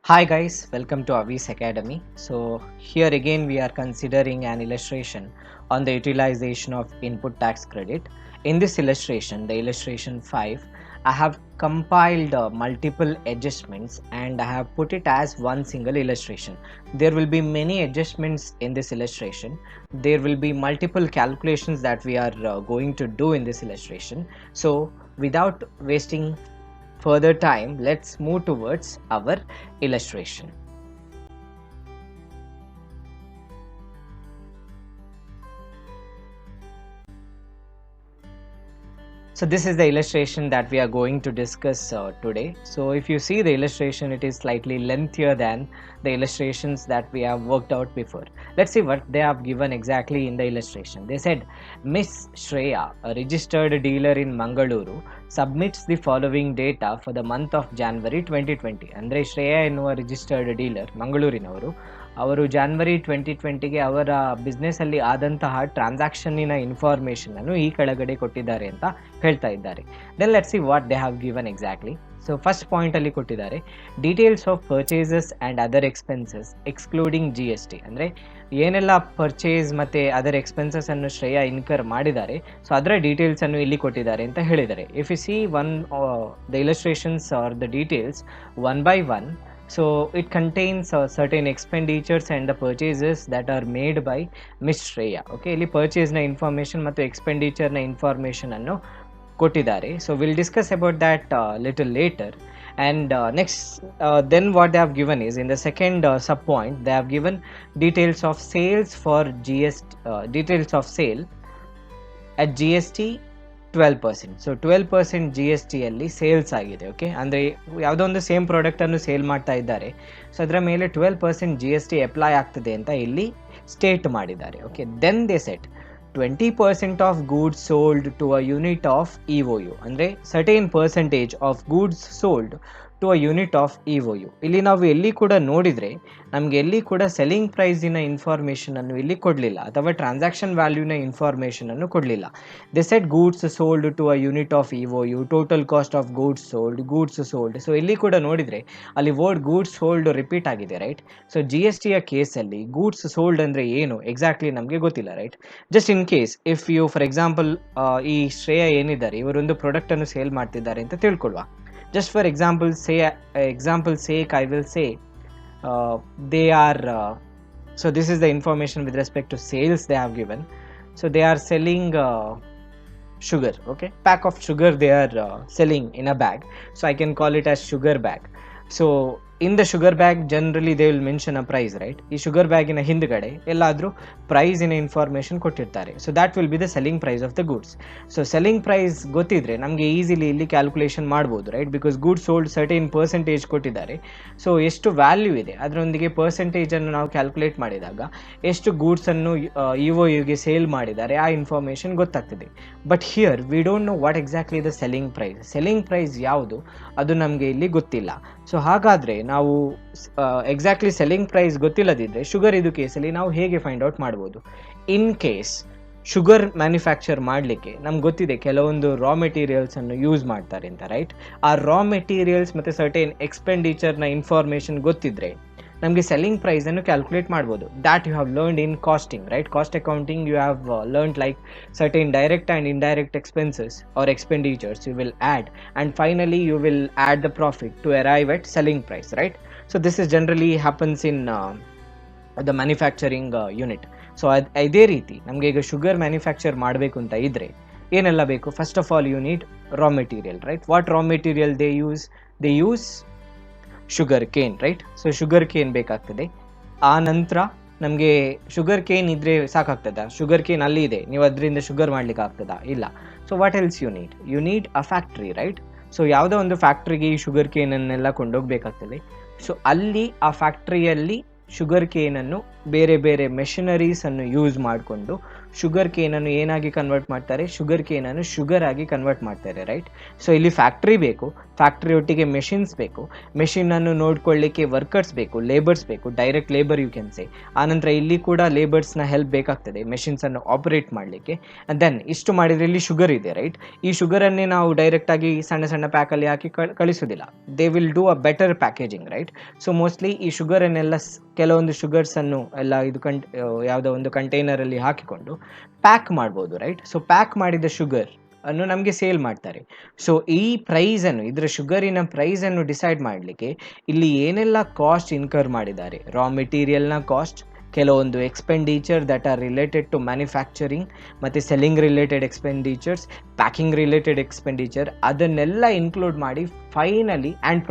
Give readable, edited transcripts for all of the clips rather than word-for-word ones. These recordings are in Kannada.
Hi guys, welcome to Avi's Academy. So here again we are considering an illustration on the utilization of input tax credit. In this illustration, the illustration 5, I have compiled multiple adjustments and I have put it as one single illustration. There will be many adjustments in this illustration. There will be multiple calculations that we are going to do in this illustration. So without wasting further time, let's move towards our illustration. So this is the illustration that we are going to discuss today. So if you see the illustration, it is slightly lengthier than the illustrations that we have worked out before. Let's see what they have given exactly in the illustration. They said, Miss Shreya, a registered dealer in Mangaluru, submits the following data for the month of January 2020. ಅಂದರೆ ಶ್ರೇಯಾ ಎನ್ನುವ ರಿಜಿಸ್ಟರ್ಡ್ ಡೀಲರ್ ಮಂಗಳೂರಿನವರು ಅವರು ಜಾನ್ವರಿ 2020ಗೆ ಅವರ ಬಿಸ್ನೆಸ್ಸಲ್ಲಿ ಆದಂತಹ ಟ್ರಾನ್ಸಾಕ್ಷನ್ನಿನ ಇನ್ಫಾರ್ಮೇಷನನ್ನು ಈ ಕೆಳಗಡೆ ಕೊಟ್ಟಿದ್ದಾರೆ ಅಂತ ಹೇಳ್ತಾ ಇದ್ದಾರೆ. Then let's see what they have given exactly. So first ಪಾಯಿಂಟಲ್ಲಿ ಕೊಟ್ಟಿದ್ದಾರೆ details of purchases and other expenses excluding GST. ಅಂದರೆ ಏನೆಲ್ಲ ಪರ್ಚೇಸ್ ಮತ್ತು ಅದರ್ ಎಕ್ಸ್ಪೆನ್ಸಸ್ಸನ್ನು ಶ್ರೇಯಾ ಇನ್ಕರ್ ಮಾಡಿದ್ದಾರೆ, ಸೊ ಅದರ ಡೀಟೇಲ್ಸನ್ನು ಇಲ್ಲಿ ಕೊಟ್ಟಿದ್ದಾರೆ ಅಂತ ಹೇಳಿದ್ದಾರೆ. If you see the illustrations are the details one by one, so it contains certain expenditures and the purchases that are made by Miss Shreya. Okay, ಇಲ್ಲಿ purchase ನ information ಮತ್ತು expenditure ನ information ಅನ್ನು ಕೊಟ್ಟಿದ್ದಾರೆ. So we'll discuss about that little later. And next, then what they have given is in the second sub point, they have given details of sales for GST, details of sale at GST 12%. So 12% GSTಯಲ್ಲಿ ಸೇಲ್ಸ್ ಆಗಿದೆ. ಓಕೆ, ಅಂದರೆ ಯಾವುದೋ ಒಂದು ಸೇಮ್ ಪ್ರಾಡಕ್ಟನ್ನು ಸೇಲ್ ಮಾಡ್ತಾ ಇದ್ದಾರೆ, ಸೊ ಅದರ ಮೇಲೆ 12% GST ಅಪ್ಲೈ ಆಗ್ತದೆ ಅಂತ ಇಲ್ಲಿ ಸ್ಟೇಟ್ ಮಾಡಿದ್ದಾರೆ. Okay, then they set 20% of goods sold to a unit of EOU. ಅಂದರೆ certain percentage of goods sold to a unit of EOU. ಇಲ್ಲಿ ನಾವು ಎಲ್ಲಿ ಕೂಡ ನೋಡಿದರೆ ನಮಗೆ ಎಲ್ಲಿ ಕೂಡ ಸೆಲ್ಲಿಂಗ್ ಪ್ರೈಸಿನ ಇನ್ಫಾರ್ಮೇಷನನ್ನು ಇಲ್ಲಿ ಕೊಡಲಿಲ್ಲ, ಅಥವಾ ಟ್ರಾನ್ಸಾಕ್ಷನ್ ವ್ಯಾಲ್ಯೂನ ಇನ್ಫಾರ್ಮೇಷನನ್ನು ಕೊಡಲಿಲ್ಲ. They said goods sold to a unit of EOU, total cost of goods sold. So ಇಲ್ಲಿ ಕೂಡ ನೋಡಿದರೆ ಅಲ್ಲಿ ವರ್ಡ್ ಗೂಡ್ಸ್ ಸೋಲ್ಡ್ ರಿಪೀಟ್ ಆಗಿದೆ, ರೈಟ್. ಸೊ GSTಯ ಕೇಸಲ್ಲಿ ಗೂಡ್ಸ್ ಸೋಲ್ಡ್ ಅಂದರೆ ಏನು ಎಕ್ಸಾಕ್ಟ್ಲಿ ನಮಗೆ ಗೊತ್ತಿಲ್ಲ, right. Just in case if you for example ಈ ಶ್ರೇಯಾ ಏನಿದ್ದಾರೆ ಇವರೊಂದು ಪ್ರಾಡಕ್ಟನ್ನು ಸೇಲ್ ಮಾಡ್ತಿದ್ದಾರೆ ಅಂತ ತಿಳ್ಕೊಳ್ಳುವ. Just for example sake, I will say they are so this is the information with respect to sales they have given. So they are selling sugar. Okay, pack of sugar they are selling in a bag, so I can call it as sugar bag. So in the sugar bag generally they will mention a price, right. ಈ ಶುಗರ್ ಬ್ಯಾಗಿನ ಹಿಂದ್ಗಡೆ ಎಲ್ಲಾದರೂ ಪ್ರೈಸಿನ ಇನ್ಫಾರ್ಮೇಷನ್ ಕೊಟ್ಟಿರ್ತಾರೆ. So that will be the selling price of the goods. So selling price ಗೊತ್ತಿದ್ರೆ ನಮಗೆ ಈಸಿಲಿ ಇಲ್ಲಿ ಕ್ಯಾಲ್ಕುಲೇಷನ್ ಮಾಡ್ಬೋದು, right. Because goods sold certain percentage ಕೊಟ್ಟಿದ್ದಾರೆ. ಸೊ ಎಷ್ಟು ವ್ಯಾಲ್ಯೂ ಇದೆ ಅದರೊಂದಿಗೆ ಪರ್ಸೆಂಟೇಜನ್ನು ನಾವು ಕ್ಯಾಲ್ಕುಲೇಟ್ ಮಾಡಿದಾಗ ಎಷ್ಟು ಗೂಡ್ಸನ್ನು EOUಗೆ ಸೇಲ್ ಮಾಡಿದ್ದಾರೆ ಆ ಇನ್ಫಾರ್ಮೇಷನ್ ಗೊತ್ತಾಗ್ತದೆ. But here we don't know what exactly the selling price ಯಾವುದು ಅದು ನಮಗೆ ಇಲ್ಲಿ ಗೊತ್ತಿಲ್ಲ. ಸೊ ಹಾಗಾದರೆ ನಾವು ಎಕ್ಸಾಕ್ಟ್ಲಿ ಸೆಲ್ಲಿಂಗ್ ಪ್ರೈಸ್ ಗೊತ್ತಿಲ್ಲದಿದ್ದರೆ ಶುಗರ್ ಇದು ಕೇಸಲ್ಲಿ ನಾವು ಹೇಗೆ ಫೈಂಡ್ ಔಟ್ ಮಾಡ್ಬೋದು? ಇನ್ ಕೇಸ್ ಶುಗರ್ ಮ್ಯಾನುಫ್ಯಾಕ್ಚರ್ ಮಾಡಲಿಕ್ಕೆ ನಮ್ಗೆ ಗೊತ್ತಿದೆ ಕೆಲವೊಂದು ರಾ ಮೆಟೀರಿಯಲ್ಸನ್ನು ಯೂಸ್ ಮಾಡ್ತಾರೆ ಅಂತ, ರೈಟ್. ಆ ರಾ ಮೆಟೀರಿಯಲ್ಸ್ ಮತ್ತು ಸರ್ಟೇನ್ ಎಕ್ಸ್ಪೆಂಡಿಚರ್ನ ಇನ್ಫಾರ್ಮೇಷನ್ ಗೊತ್ತಿದ್ದರೆ ನಮಗೆ ಸೆಲ್ಲಿಂಗ್ ಪ್ರೈಸನ್ನು ಕ್ಯಾಲ್ಕುಲೇಟ್ ಮಾಡ್ಬೋದು. That you have learned in costing, right. Cost accounting you have learned like certain direct and indirect expenses or expenditures you will add, and finally you will add the profit to arrive at selling price, right. So this is generally happens in the manufacturing unit. So ಇದೇ ರೀತಿ ನಮಗೆ ಈಗ ಶುಗರ್ ಮ್ಯಾನುಫ್ಯಾಕ್ಚರ್ ಮಾಡಬೇಕು ಅಂತ ಇದ್ದರೆ ಏನೆಲ್ಲ ಬೇಕು? First of all you need raw material, right. What raw material they use sugar cane, right. So sugar cane ಬೇಕಾಗ್ತದೆ. ಆ ನಂತರ ನಮಗೆ ಶುಗರ್ ಕೇನ್ ಇದ್ದರೆ ಸಾಕಾಗ್ತದ? ಶುಗರ್ ಕೇನ್ ಅಲ್ಲಿ ಇದೆ, ನೀವು ಅದರಿಂದ ಶುಗರ್ ಮಾಡ್ಲಿಕ್ಕೆ ಆಗ್ತದಾ? ಇಲ್ಲ. So what else you need a factory, right. So ಯಾವುದೋ ಒಂದು ಫ್ಯಾಕ್ಟ್ರಿಗೆ ಈ ಶುಗರ್ ಕೇನನ್ನೆಲ್ಲ ಕೊಂಡೋಗ್ಬೇಕಾಗ್ತದೆ. ಸೊ ಅಲ್ಲಿ ಆ ಫ್ಯಾಕ್ಟ್ರಿಯಲ್ಲಿ ಶುಗರ್ ಕೇನನ್ನು ಬೇರೆ ಬೇರೆ ಮೆಷಿನರೀಸನ್ನು ಯೂಸ್ ಮಾಡಿಕೊಂಡು ಶುಗರ್ ಕೇನನ್ನು ಏನಾಗಿ ಕನ್ವರ್ಟ್ ಮಾಡ್ತಾರೆ? ಶುಗರ್ ಕೇನನ್ನು ಶುಗರ್ ಆಗಿ ಕನ್ವರ್ಟ್ ಮಾಡ್ತಾರೆ, ರೈಟ್. ಸೊ ಇಲ್ಲಿ ಫ್ಯಾಕ್ಟ್ರಿ ಬೇಕು, ಫ್ಯಾಕ್ಟ್ರಿ ಒಟ್ಟಿಗೆ ಮೆಷಿನ್ಸ್ ಬೇಕು, ಮೆಷಿನನ್ನು ನೋಡ್ಕೊಳ್ಳಿಕ್ಕೆ ವರ್ಕರ್ಸ್ ಬೇಕು, ಲೇಬರ್ಸ್ ಬೇಕು, direct labour you can say. ಆನಂತರ ಇಲ್ಲಿ ಕೂಡ ಲೇಬರ್ಸ್ನ ಹೆಲ್ಪ್ ಬೇಕಾಗ್ತದೆ ಮೆಷಿನ್ಸನ್ನು ಆಪರೇಟ್ ಮಾಡಲಿಕ್ಕೆ. ದೆನ್ ಇಷ್ಟು ಮಾಡಿದರೆ ಇಲ್ಲಿ ಶುಗರ್ ಇದೆ ರೈಟ್. ಈ ಶುಗರನ್ನೇ ನಾವು ಡೈರೆಕ್ಟಾಗಿ ಸಣ್ಣ ಸಣ್ಣ ಪ್ಯಾಕಲ್ಲಿ ಹಾಕಿ ಕಳಿಸೋದಿಲ್ಲ. They will do a better packaging right. So mostly ಈ ಶುಗರನ್ನೆಲ್ಲ ಕೆಲವೊಂದು ಶುಗರ್ಸನ್ನು ಎಲ್ಲ ಇದು ಯಾವುದೋ ಒಂದು ಕಂಟೈನರಲ್ಲಿ ಹಾಕಿಕೊಂಡು ಪ್ಯಾಕ್ ಮಾಡ್ಬೋದು ರೈಟ್. ಸೊ ಪ್ಯಾಕ್ ಮಾಡಿದ ಶುಗರ್ ಅನ್ನು ನಮಗೆ ಸೇಲ್ ಮಾಡ್ತಾರೆ. ಸೊ ಈ ಪ್ರೈಸನ್ನು, ಇದರ ಶುಗರಿನ ಪ್ರೈಸನ್ನು ಡಿಸೈಡ್ ಮಾಡಲಿಕ್ಕೆ ಇಲ್ಲಿ ಏನೆಲ್ಲ ಕಾಸ್ಟ್ ಇನ್ಕರ್ ಮಾಡಿದ್ದಾರೆ, ರಾ ಮೆಟೀರಿಯಲ್ನ ಕಾಸ್ಟ್, ಕೆಲವೊಂದು expenditure that are related to manufacturing ಮತ್ತು selling related expenditures, packing related expenditure, ಅದನ್ನೆಲ್ಲ ಇನ್ಕ್ಲೂಡ್ ಮಾಡಿ ಫೈನಲಿ ಆ್ಯಂಡ್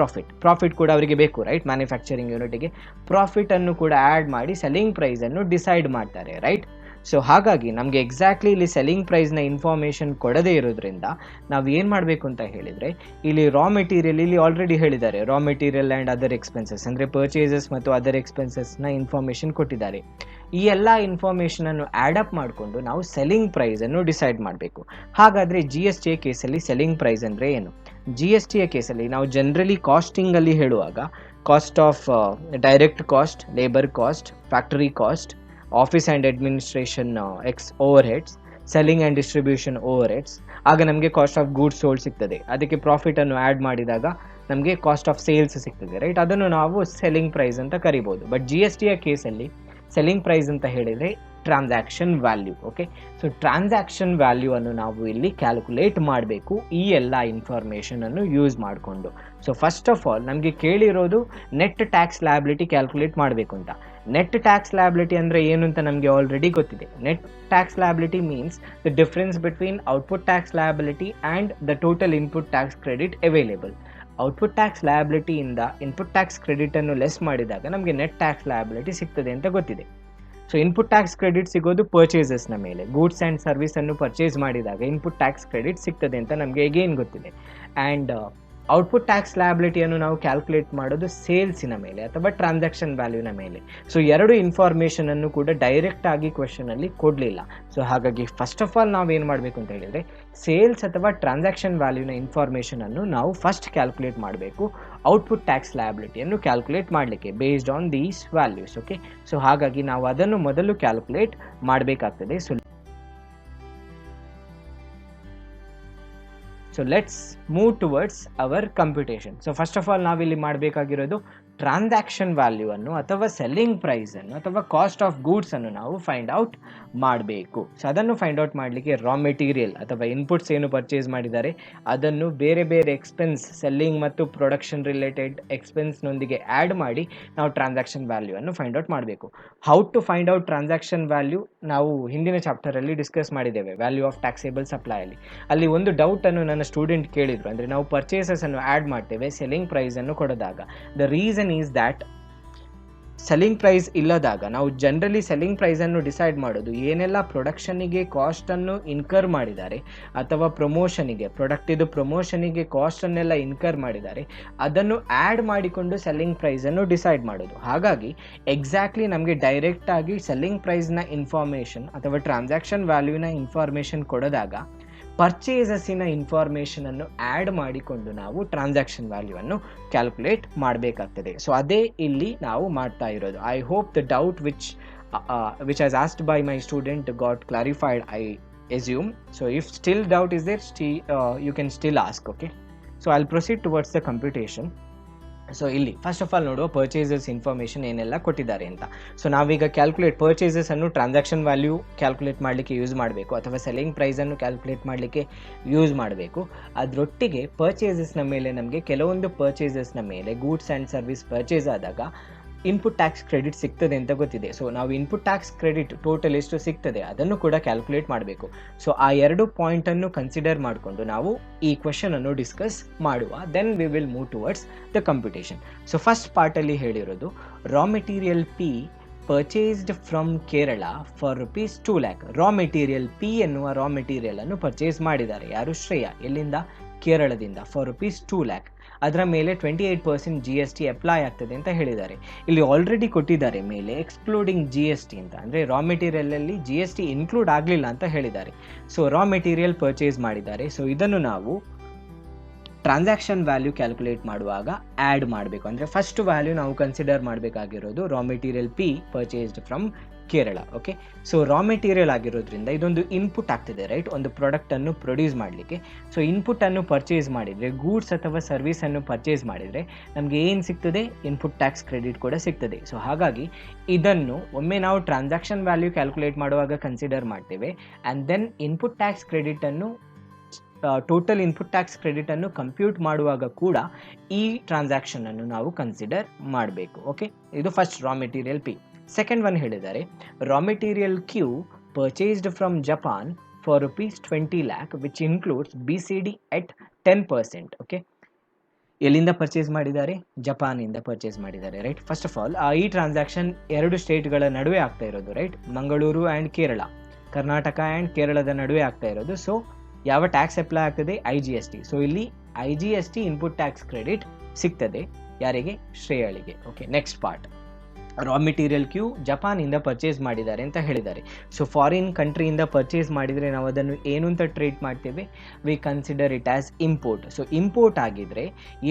ಪ್ರಾಫಿಟ್ ಕೂಡ ಅವರಿಗೆ ಬೇಕು ರೈಟ್. ಮ್ಯಾನುಫ್ಯಾಕ್ಚರಿಂಗ್ ಯೂನಿಟಿಗೆ ಪ್ರಾಫಿಟನ್ನು ಕೂಡ ಆ್ಯಡ್ ಮಾಡಿ ಸೆಲ್ಲಿಂಗ್ ಪ್ರೈಸನ್ನು ಡಿಸೈಡ್ ಮಾಡ್ತಾರೆ ರೈಟ್. ಸೊ ಹಾಗಾಗಿ ನಮಗೆ ಎಕ್ಸಾಕ್ಟ್ಲಿ ಇಲ್ಲಿ ಸೆಲ್ಲಿಂಗ್ ಪ್ರೈಸ್ನ ಇನ್ಫಾರ್ಮೇಷನ್ ಕೊಡದೇ ಇರೋದ್ರಿಂದ ನಾವು ಏನು ಮಾಡಬೇಕು ಅಂತ ಹೇಳಿದರೆ, ಇಲ್ಲಿ ರಾ ಮೆಟೀರಿಯಲ್ ಇಲ್ಲಿ ಆಲ್ರೆಡಿ ಹೇಳಿದ್ದಾರೆ, raw material and other expenses ಅಂದರೆ ಪರ್ಚೇಸಸ್ ಮತ್ತು ಅದರ್ ಎಕ್ಸ್ಪೆನ್ಸಸ್ನ ಇನ್ಫಾರ್ಮೇಷನ್ ಕೊಟ್ಟಿದ್ದಾರೆ. ಈ ಎಲ್ಲ ಇನ್ಫಾರ್ಮೇಷನನ್ನು ಆ್ಯಡಪ್ ಮಾಡಿಕೊಂಡು ನಾವು ಸೆಲ್ಲಿಂಗ್ ಪ್ರೈಸನ್ನು ಡಿಸೈಡ್ ಮಾಡಬೇಕು. ಹಾಗಾದರೆ ಜಿ ಎಸ್ ಟಿಯ ಕೇಸಲ್ಲಿ ಸೆಲ್ಲಿಂಗ್ ಪ್ರೈಸ್ ಅಂದರೆ ಏನು? ಜಿ ಎಸ್ ಟಿಯ ಕೇಸಲ್ಲಿ ನಾವು ಜನರಲಿ ಕಾಸ್ಟಿಂಗಲ್ಲಿ ಹೇಳುವಾಗ cost of direct cost, labour cost, factory cost, office and administration over heads, selling and distribution over heads, ಆಗ ನಮಗೆ ಕಾಸ್ಟ್ ಆಫ್ ಗೂಡ್ಸ್ ಸೋಲ್ಡ್ ಸಿಗ್ತದೆ. ಅದಕ್ಕೆ ಪ್ರಾಫಿಟನ್ನು ಆ್ಯಡ್ ಮಾಡಿದಾಗ ನಮಗೆ ಕಾಸ್ಟ್ ಆಫ್ ಸೇಲ್ಸ್ ಸಿಗ್ತದೆ ರೈಟ್. ಅದನ್ನು ನಾವು ಸೆಲ್ಲಿಂಗ್ ಪ್ರೈಸ್ ಅಂತ ಕರಿಬೋದು. ಬಟ್ ಜಿ ಎಸ್ ಟಿಯ ಕೇಸಲ್ಲಿ ಸೆಲ್ಲಿಂಗ್ ಪ್ರೈಸ್ ಅಂತ ಹೇಳಿದರೆ transaction value. Okay, so transaction value ಅನ್ನು ನಾವು ಇಲ್ಲಿ ಕ್ಯಾಲ್ಕುಲೇಟ್ ಮಾಡಬೇಕು ಈ ಎಲ್ಲ ಇನ್ಫಾರ್ಮೇಷನನ್ನು ಯೂಸ್ ಮಾಡಿಕೊಂಡು. ಸೊ ಫಸ್ಟ್ ಆಫ್ ಆಲ್ ನಮಗೆ ಕೇಳಿರೋದು ನೆಟ್ ಟ್ಯಾಕ್ಸ್ ಲಯಬಿಲಿಟಿ ಕ್ಯಾಲ್ಕುಲೇಟ್ ಮಾಡಬೇಕು ಅಂತ. ನೆಟ್ ಟ್ಯಾಕ್ಸ್ ಲಯಬಿಲಿಟಿ ಅಂದರೆ ಏನು ಅಂತ ನಮಗೆ ಆಲ್ರೆಡಿ ಗೊತ್ತಿದೆ. Net tax liability means the difference between output tax liability and the total input tax credit available. Output tax ಲಯಬಿಲಿಟಿಯಿಂದ ಇನ್ಪುಟ್ ಟ್ಯಾಕ್ಸ್ ಕ್ರೆಡಿಟನ್ನು ಲೆಸ್ ಮಾಡಿದಾಗ ನಮಗೆ ನೆಟ್ ಟ್ಯಾಕ್ಸ್ ಲಯಬಿಲಿಟಿ ಸಿಗ್ತದೆ ಅಂತ ಗೊತ್ತಿದೆ. ಸೊ ಇನ್ಪುಟ್ ಟ್ಯಾಕ್ಸ್ ಕ್ರೆಡಿಟ್ ಸಿಗೋದು ಪರ್ಚೇಸಸ್ನ ಮೇಲೆ. ಗೂಡ್ಸ್ ಆ್ಯಂಡ್ ಸರ್ವಿಸನ್ನು ಪರ್ಚೇಸ್ ಮಾಡಿದಾಗ ಇನ್ಪುಟ್ ಟ್ಯಾಕ್ಸ್ ಕ್ರೆಡಿಟ್ ಸಿಗ್ತದೆ ಅಂತ ನಮಗೆ ಎಗೇನ್ ಗೊತ್ತಿದೆ. ಆ್ಯಂಡ್ ಔಟ್ಪುಟ್ ಟ್ಯಾಕ್ಸ್ ಲಯಬಿಲಿಟಿಯನ್ನು ನಾವು ಕ್ಯಾಲ್ಕುಲೇಟ್ ಮಾಡೋದು ಸೇಲ್ಸಿನ ಮೇಲೆ ಅಥವಾ ಟ್ರಾನ್ಸಾಕ್ಷನ್ ವ್ಯಾಲ್ಯೂನ ಮೇಲೆ. ಸೊ ಎರಡು ಇನ್ಫಾರ್ಮೇಷನನ್ನು ಕೂಡ ಡೈರೆಕ್ಟ್ ಆಗಿ ಕ್ವೆಶನಲ್ಲಿ ಕೊಡಲಿಲ್ಲ. ಸೊ ಹಾಗಾಗಿ ಫಸ್ಟ್ ಆಫ್ ಆಲ್ ನಾವೇನು ಮಾಡಬೇಕು ಅಂತ ಹೇಳಿದರೆ, ಸೇಲ್ಸ್ ಅಥವಾ ಟ್ರಾನ್ಸಾಕ್ಷನ್ ವ್ಯಾಲ್ಯೂನ ಇನ್ಫಾರ್ಮೇಷನನ್ನು ನಾವು ಫಸ್ಟ್ ಕ್ಯಾಲ್ಕುಲೇಟ್ ಮಾಡಬೇಕು ಔಟ್ಪುಟ್ ಟ್ಯಾಕ್ಸ್ ಲಯಬಿಲಿಟಿಯನ್ನು ಕ್ಯಾಲ್ಕುಲೇಟ್ ಮಾಡಲಿಕ್ಕೆ based on these values. Okay, so ಹಾಗಾಗಿ ನಾವು ಅದನ್ನು ಮೊದಲು ಕ್ಯಾಲ್ಕುಲೇಟ್ ಮಾಡಬೇಕಾಗ್ತದೆ. So let's move towards our computation. So first of all ನಾವಿಲ್ಲಿ ಮಾಡಬೇಕಾಗಿರೋದು ಟ್ರಾನ್ಸಾಕ್ಷನ್ ವ್ಯಾಲ್ಯೂವನ್ನು ಅಥವಾ ಸೆಲ್ಲಿಂಗ್ ಪ್ರೈಸನ್ನು ಅಥವಾ ಕಾಸ್ಟ್ ಆಫ್ ಗೂಡ್ಸನ್ನು ನಾವು ಫೈಂಡ್ ಔಟ್ ಮಾಡಬೇಕು. ಸೊ ಅದನ್ನು ಫೈಂಡ್ ಔಟ್ ಮಾಡಲಿಕ್ಕೆ ರಾ ಮೆಟೀರಿಯಲ್ ಅಥವಾ ಇನ್ಪುಟ್ಸ್ ಏನು ಪರ್ಚೇಸ್ ಮಾಡಿದ್ದಾರೆ ಅದನ್ನು ಬೇರೆ ಬೇರೆ ಎಕ್ಸ್ಪೆನ್ಸ್, ಸೆಲ್ಲಿಂಗ್ ಮತ್ತು ಪ್ರೊಡಕ್ಷನ್ ರಿಲೇಟೆಡ್ ಎಕ್ಸ್ಪೆನ್ಸ್ನೊಂದಿಗೆ ಆ್ಯಡ್ ಮಾಡಿ ನಾವು ಟ್ರಾನ್ಸಾಕ್ಷನ್ ವ್ಯಾಲ್ಯೂವನ್ನು ಫೈಂಡ್ ಔಟ್ ಮಾಡಬೇಕು. How to find out transaction value ನಾವು ಹಿಂದಿನ ಚಾಪ್ಟರಲ್ಲಿ ಡಿಸ್ಕಸ್ ಮಾಡಿದ್ದೇವೆ, ವ್ಯಾಲ್ಯೂ ಆಫ್ ಟ್ಯಾಕ್ಸೇಬಲ್ ಸಪ್ಲೈಯಲ್ಲಿ. ಅಲ್ಲಿ ಒಂದು ಡೌಟನ್ನು ನನ್ನ ಸ್ಟೂಡೆಂಟ್ ಕೇಳಿದರು, ಅಂದರೆ ನಾವು ಪರ್ಚೇಸಸನ್ನು ಆ್ಯಡ್ ಮಾಡ್ತೇವೆ ಸೆಲ್ಲಿಂಗ್ ಪ್ರೈಸನ್ನು ಕೊಡೋದಾಗ. The reason is that selling price ಇಲ್ಲದಾಗ ನಾವು ಜನರಲಿ ಸೆಲ್ಲಿಂಗ್ ಪ್ರೈಸನ್ನು ಡಿಸೈಡ್ ಮಾಡೋದು ಏನೆಲ್ಲ ಪ್ರೊಡಕ್ಷನಿಗೆ ಕಾಸ್ಟನ್ನು ಇನ್ಕರ್ ಮಾಡಿದ್ದಾರೆ ಅಥವಾ ಪ್ರಮೋಷನಿಗೆ, ಪ್ರಾಡಕ್ಟಿದು ಪ್ರಮೋಷನಿಗೆ ಕಾಸ್ಟನ್ನೆಲ್ಲ ಇನ್ಕರ್ ಮಾಡಿದ್ದಾರೆ ಅದನ್ನು ಆ್ಯಡ್ ಮಾಡಿಕೊಂಡು ಸೆಲ್ಲಿಂಗ್ ಪ್ರೈಸನ್ನು ಡಿಸೈಡ್ ಮಾಡೋದು. ಹಾಗಾಗಿ ಎಕ್ಸಾಕ್ಟ್ಲಿ ನಮಗೆ ಡೈರೆಕ್ಟಾಗಿ ಸೆಲ್ಲಿಂಗ್ ಪ್ರೈಸ್ನ ಇನ್ಫಾರ್ಮೇಷನ್ ಅಥವಾ ಟ್ರಾನ್ಸಾಕ್ಷನ್ ವ್ಯಾಲ್ಯೂನ ಇನ್ಫಾರ್ಮೇಷನ್ ಕೊಡೋದಾಗ ಪರ್ಚೇಸಸ್ಸಿನ ಇನ್ಫಾರ್ಮೇಷನನ್ನು ಆ್ಯಡ್ ಮಾಡಿಕೊಂಡು ನಾವು ಟ್ರಾನ್ಸಾಕ್ಷನ್ ವ್ಯಾಲ್ಯೂವನ್ನು ಕ್ಯಾಲ್ಕುಲೇಟ್ ಮಾಡಬೇಕಾಗ್ತದೆ. ಸೊ ಅದೇ ಇಲ್ಲಿ ನಾವು ಮಾಡ್ತಾ ಇರೋದು. I hope the doubt which as asked by my student got clarified, I assume. So if still doubt is there, you can still ask. Okay, so I'll proceed towards the computation. So ಇಲ್ಲಿ ಫಸ್ಟ್ ಆಫ್ ಆಲ್ ನೋಡುವ ಪರ್ಚೇಸಸ್ ಇನ್ಫಾರ್ಮೇಷನ್ ಏನೆಲ್ಲ ಕೊಟ್ಟಿದ್ದಾರೆ ಅಂತ. ಸೊ ನಾವೀಗ ಕ್ಯಾಲ್ಕುಲೇಟ್ ಪರ್ಚೇಸಸನ್ನು ಟ್ರಾನ್ಸಾಕ್ಷನ್ ವ್ಯಾಲ್ಯೂ ಕ್ಯಾಲ್ಕುಲೇಟ್ ಮಾಡಲಿಕ್ಕೆ ಯೂಸ್ ಮಾಡಬೇಕು ಅಥವಾ ಸೆಲ್ಲಿಂಗ್ ಪ್ರೈಸನ್ನು ಕ್ಯಾಲ್ಕುಲೇಟ್ ಮಾಡಲಿಕ್ಕೆ ಯೂಸ್ ಮಾಡಬೇಕು. ಅದರೊಟ್ಟಿಗೆ ಪರ್ಚೇಸಸ್ನ ಮೇಲೆ ನಮಗೆ ಕೆಲವೊಂದು ಪರ್ಚೇಸಸ್ನ ಮೇಲೆ ಗೂಡ್ಸ್ ಆ್ಯಂಡ್ ಸರ್ವಿಸ್ ಪರ್ಚೇಸ್ ಆದಾಗ ಇನ್ಪುಟ್ ಟ್ಯಾಕ್ಸ್ ಕ್ರೆಡಿಟ್ ಸಿಗ್ತದೆ ಅಂತ ಗೊತ್ತಿದೆ. ಸೊ ನಾವು ಇನ್ಪುಟ್ ಟ್ಯಾಕ್ಸ್ ಕ್ರೆಡಿಟ್ ಟೋಟಲ್ ಎಷ್ಟು ಸಿಗ್ತದೆ ಅದನ್ನು ಕೂಡ ಕ್ಯಾಲ್ಕುಲೇಟ್ ಮಾಡಬೇಕು. ಸೊ ಆ ಎರಡು ಪಾಯಿಂಟನ್ನು ಕನ್ಸಿಡರ್ ಮಾಡಿಕೊಂಡು ನಾವು ಈ ಕ್ವೆಶನನ್ನು ಡಿಸ್ಕಸ್ ಮಾಡುವ. Then we will move towards the computation. So first ಪಾರ್ಟಲ್ಲಿ ಹೇಳಿರೋದು raw material P purchased from Kerala for ₹2 lakh. Raw material P ಎನ್ನುವ ರಾ ಮೆಟೀರಿಯಲನ್ನು ಪರ್ಚೇಸ್ ಮಾಡಿದ್ದಾರೆ ಯಾರು? ಶ್ರೇಯಾ. ಎಲ್ಲಿಂದ? ಕೇರಳದಿಂದ. For ₹2 lakh. ಅದರ ಮೇಲೆ 28% GST ಅಪ್ಲೈ ಆಗ್ತದೆ ಅಂತ ಹೇಳಿದ್ದಾರೆ. ಇಲ್ಲಿ ಆಲ್ರೆಡಿ ಕೊಟ್ಟಿದ್ದಾರೆ ಮೇಲೆ ಎಕ್ಸ್ಕ್ಲೂಡಿಂಗ್ GST ಅಂತ, ಅಂದರೆ ರಾ ಮೆಟೀರಿಯಲಲ್ಲಿ GST ಇನ್ಕ್ಲೂಡ್ ಆಗಲಿಲ್ಲ ಅಂತ ಹೇಳಿದ್ದಾರೆ. ಸೊ ರಾ ಮೆಟೀರಿಯಲ್ ಪರ್ಚೇಸ್ ಮಾಡಿದ್ದಾರೆ. ಸೊ ಇದನ್ನು ನಾವು ಟ್ರಾನ್ಸಾಕ್ಷನ್ ವ್ಯಾಲ್ಯೂ ಕ್ಯಾಲ್ಕುಲೇಟ್ ಮಾಡುವಾಗ ಆ್ಯಡ್ ಮಾಡಬೇಕು. ಅಂದರೆ ಫಸ್ಟ್ ವ್ಯಾಲ್ಯೂ ನಾವು ಕನ್ಸಿಡರ್ ಮಾಡಬೇಕಾಗಿರೋದು raw material P purchased from Kerala. Okay, so raw material ಆಗಿರೋದ್ರಿಂದ ಇದೊಂದು ಇನ್ಪುಟ್ ಆಗ್ತಿದೆ, ರೈಟ್, ಒಂದು ಪ್ರಾಡಕ್ಟನ್ನು ಪ್ರೊಡ್ಯೂಸ್ ಮಾಡಲಿಕ್ಕೆ. ಸೊ ಇನ್ಪುಟನ್ನು ಪರ್ಚೇಸ್ ಮಾಡಿದರೆ, ಗೂಡ್ಸ್ ಅಥವಾ ಸರ್ವಿಸನ್ನು ಪರ್ಚೇಸ್ ಮಾಡಿದರೆ ನಮಗೆ ಏನು ಸಿಗ್ತದೆ? ಇನ್ಪುಟ್ ಟ್ಯಾಕ್ಸ್ ಕ್ರೆಡಿಟ್ ಕೂಡ ಸಿಗ್ತದೆ. ಸೊ ಹಾಗಾಗಿ ಇದನ್ನು ಒಮ್ಮೆ ನಾವು ಟ್ರಾನ್ಸಾಕ್ಷನ್ ವ್ಯಾಲ್ಯೂ ಕ್ಯಾಲ್ಕುಲೇಟ್ ಮಾಡುವಾಗ ಕನ್ಸಿಡರ್ ಮಾಡ್ತೇವೆ, ಆ್ಯಂಡ್ ದೆನ್ ಇನ್ಪುಟ್ ಟ್ಯಾಕ್ಸ್ ಕ್ರೆಡಿಟನ್ನು ಟೋಟಲ್ ಇನ್ಪುಟ್ ಟ್ಯಾಕ್ಸ್ ಕ್ರೆಡಿಟನ್ನು ಕಂಪ್ಯೂಟ್ ಮಾಡುವಾಗ ಕೂಡ ಈ ಟ್ರಾನ್ಸಾಕ್ಷನನ್ನು ನಾವು ಕನ್ಸಿಡರ್ ಮಾಡಬೇಕು. ಓಕೆ, ಇದು first raw material P. Second one ಹೇಳಿದ್ದಾರೆ raw material Q purchased from Japan for ₹20 lakh which includes BCD at 10%. Okay, ಎಲ್ಲಿಂದ ಪರ್ಚೇಸ್ ಮಾಡಿದ್ದಾರೆ? ಜಪಾನಿಂದ ಪರ್ಚೇಸ್ ಮಾಡಿದ್ದಾರೆ, ರೈಟ್. ಫಸ್ಟ್ ಆಫ್ ಆಲ್ ಈ ಟ್ರಾನ್ಸಾಕ್ಷನ್ 2 ಸ್ಟೇಟ್ಗಳ ನಡುವೆ ಆಗ್ತಾ ಇರೋದು, right, Mangaluru and Kerala, Karnataka and ಕೇರಳದ ನಡುವೆ ಆಗ್ತಾ ಇರೋದು. ಸೊ ಯಾವ ಟ್ಯಾಕ್ಸ್ ಅಪ್ಲೈ ಆಗ್ತದೆ? IGST. ಸೊ ಇಲ್ಲಿ IGST ಇನ್ಪುಟ್ ಟ್ಯಾಕ್ಸ್ ಕ್ರೆಡಿಟ್ ಸಿಗ್ತದೆ ಯಾರಿಗೆ? ಶ್ರೇಯಳಿಗೆ. Okay, next part, raw material Q ಜಪಾನಿಂದ ಪರ್ಚೇಸ್ ಮಾಡಿದ್ದಾರೆ ಅಂತ ಹೇಳಿದ್ದಾರೆ. ಸೊ ಫಾರಿನ್ ಕಂಟ್ರಿಯಿಂದ ಪರ್ಚೇಸ್ ಮಾಡಿದರೆ ನಾವು ಅದನ್ನು ಏನು ಅಂತ ಟ್ರೀಟ್ ಮಾಡ್ತೇವೆ? We consider it as import. So import ಆಗಿದ್ರೆ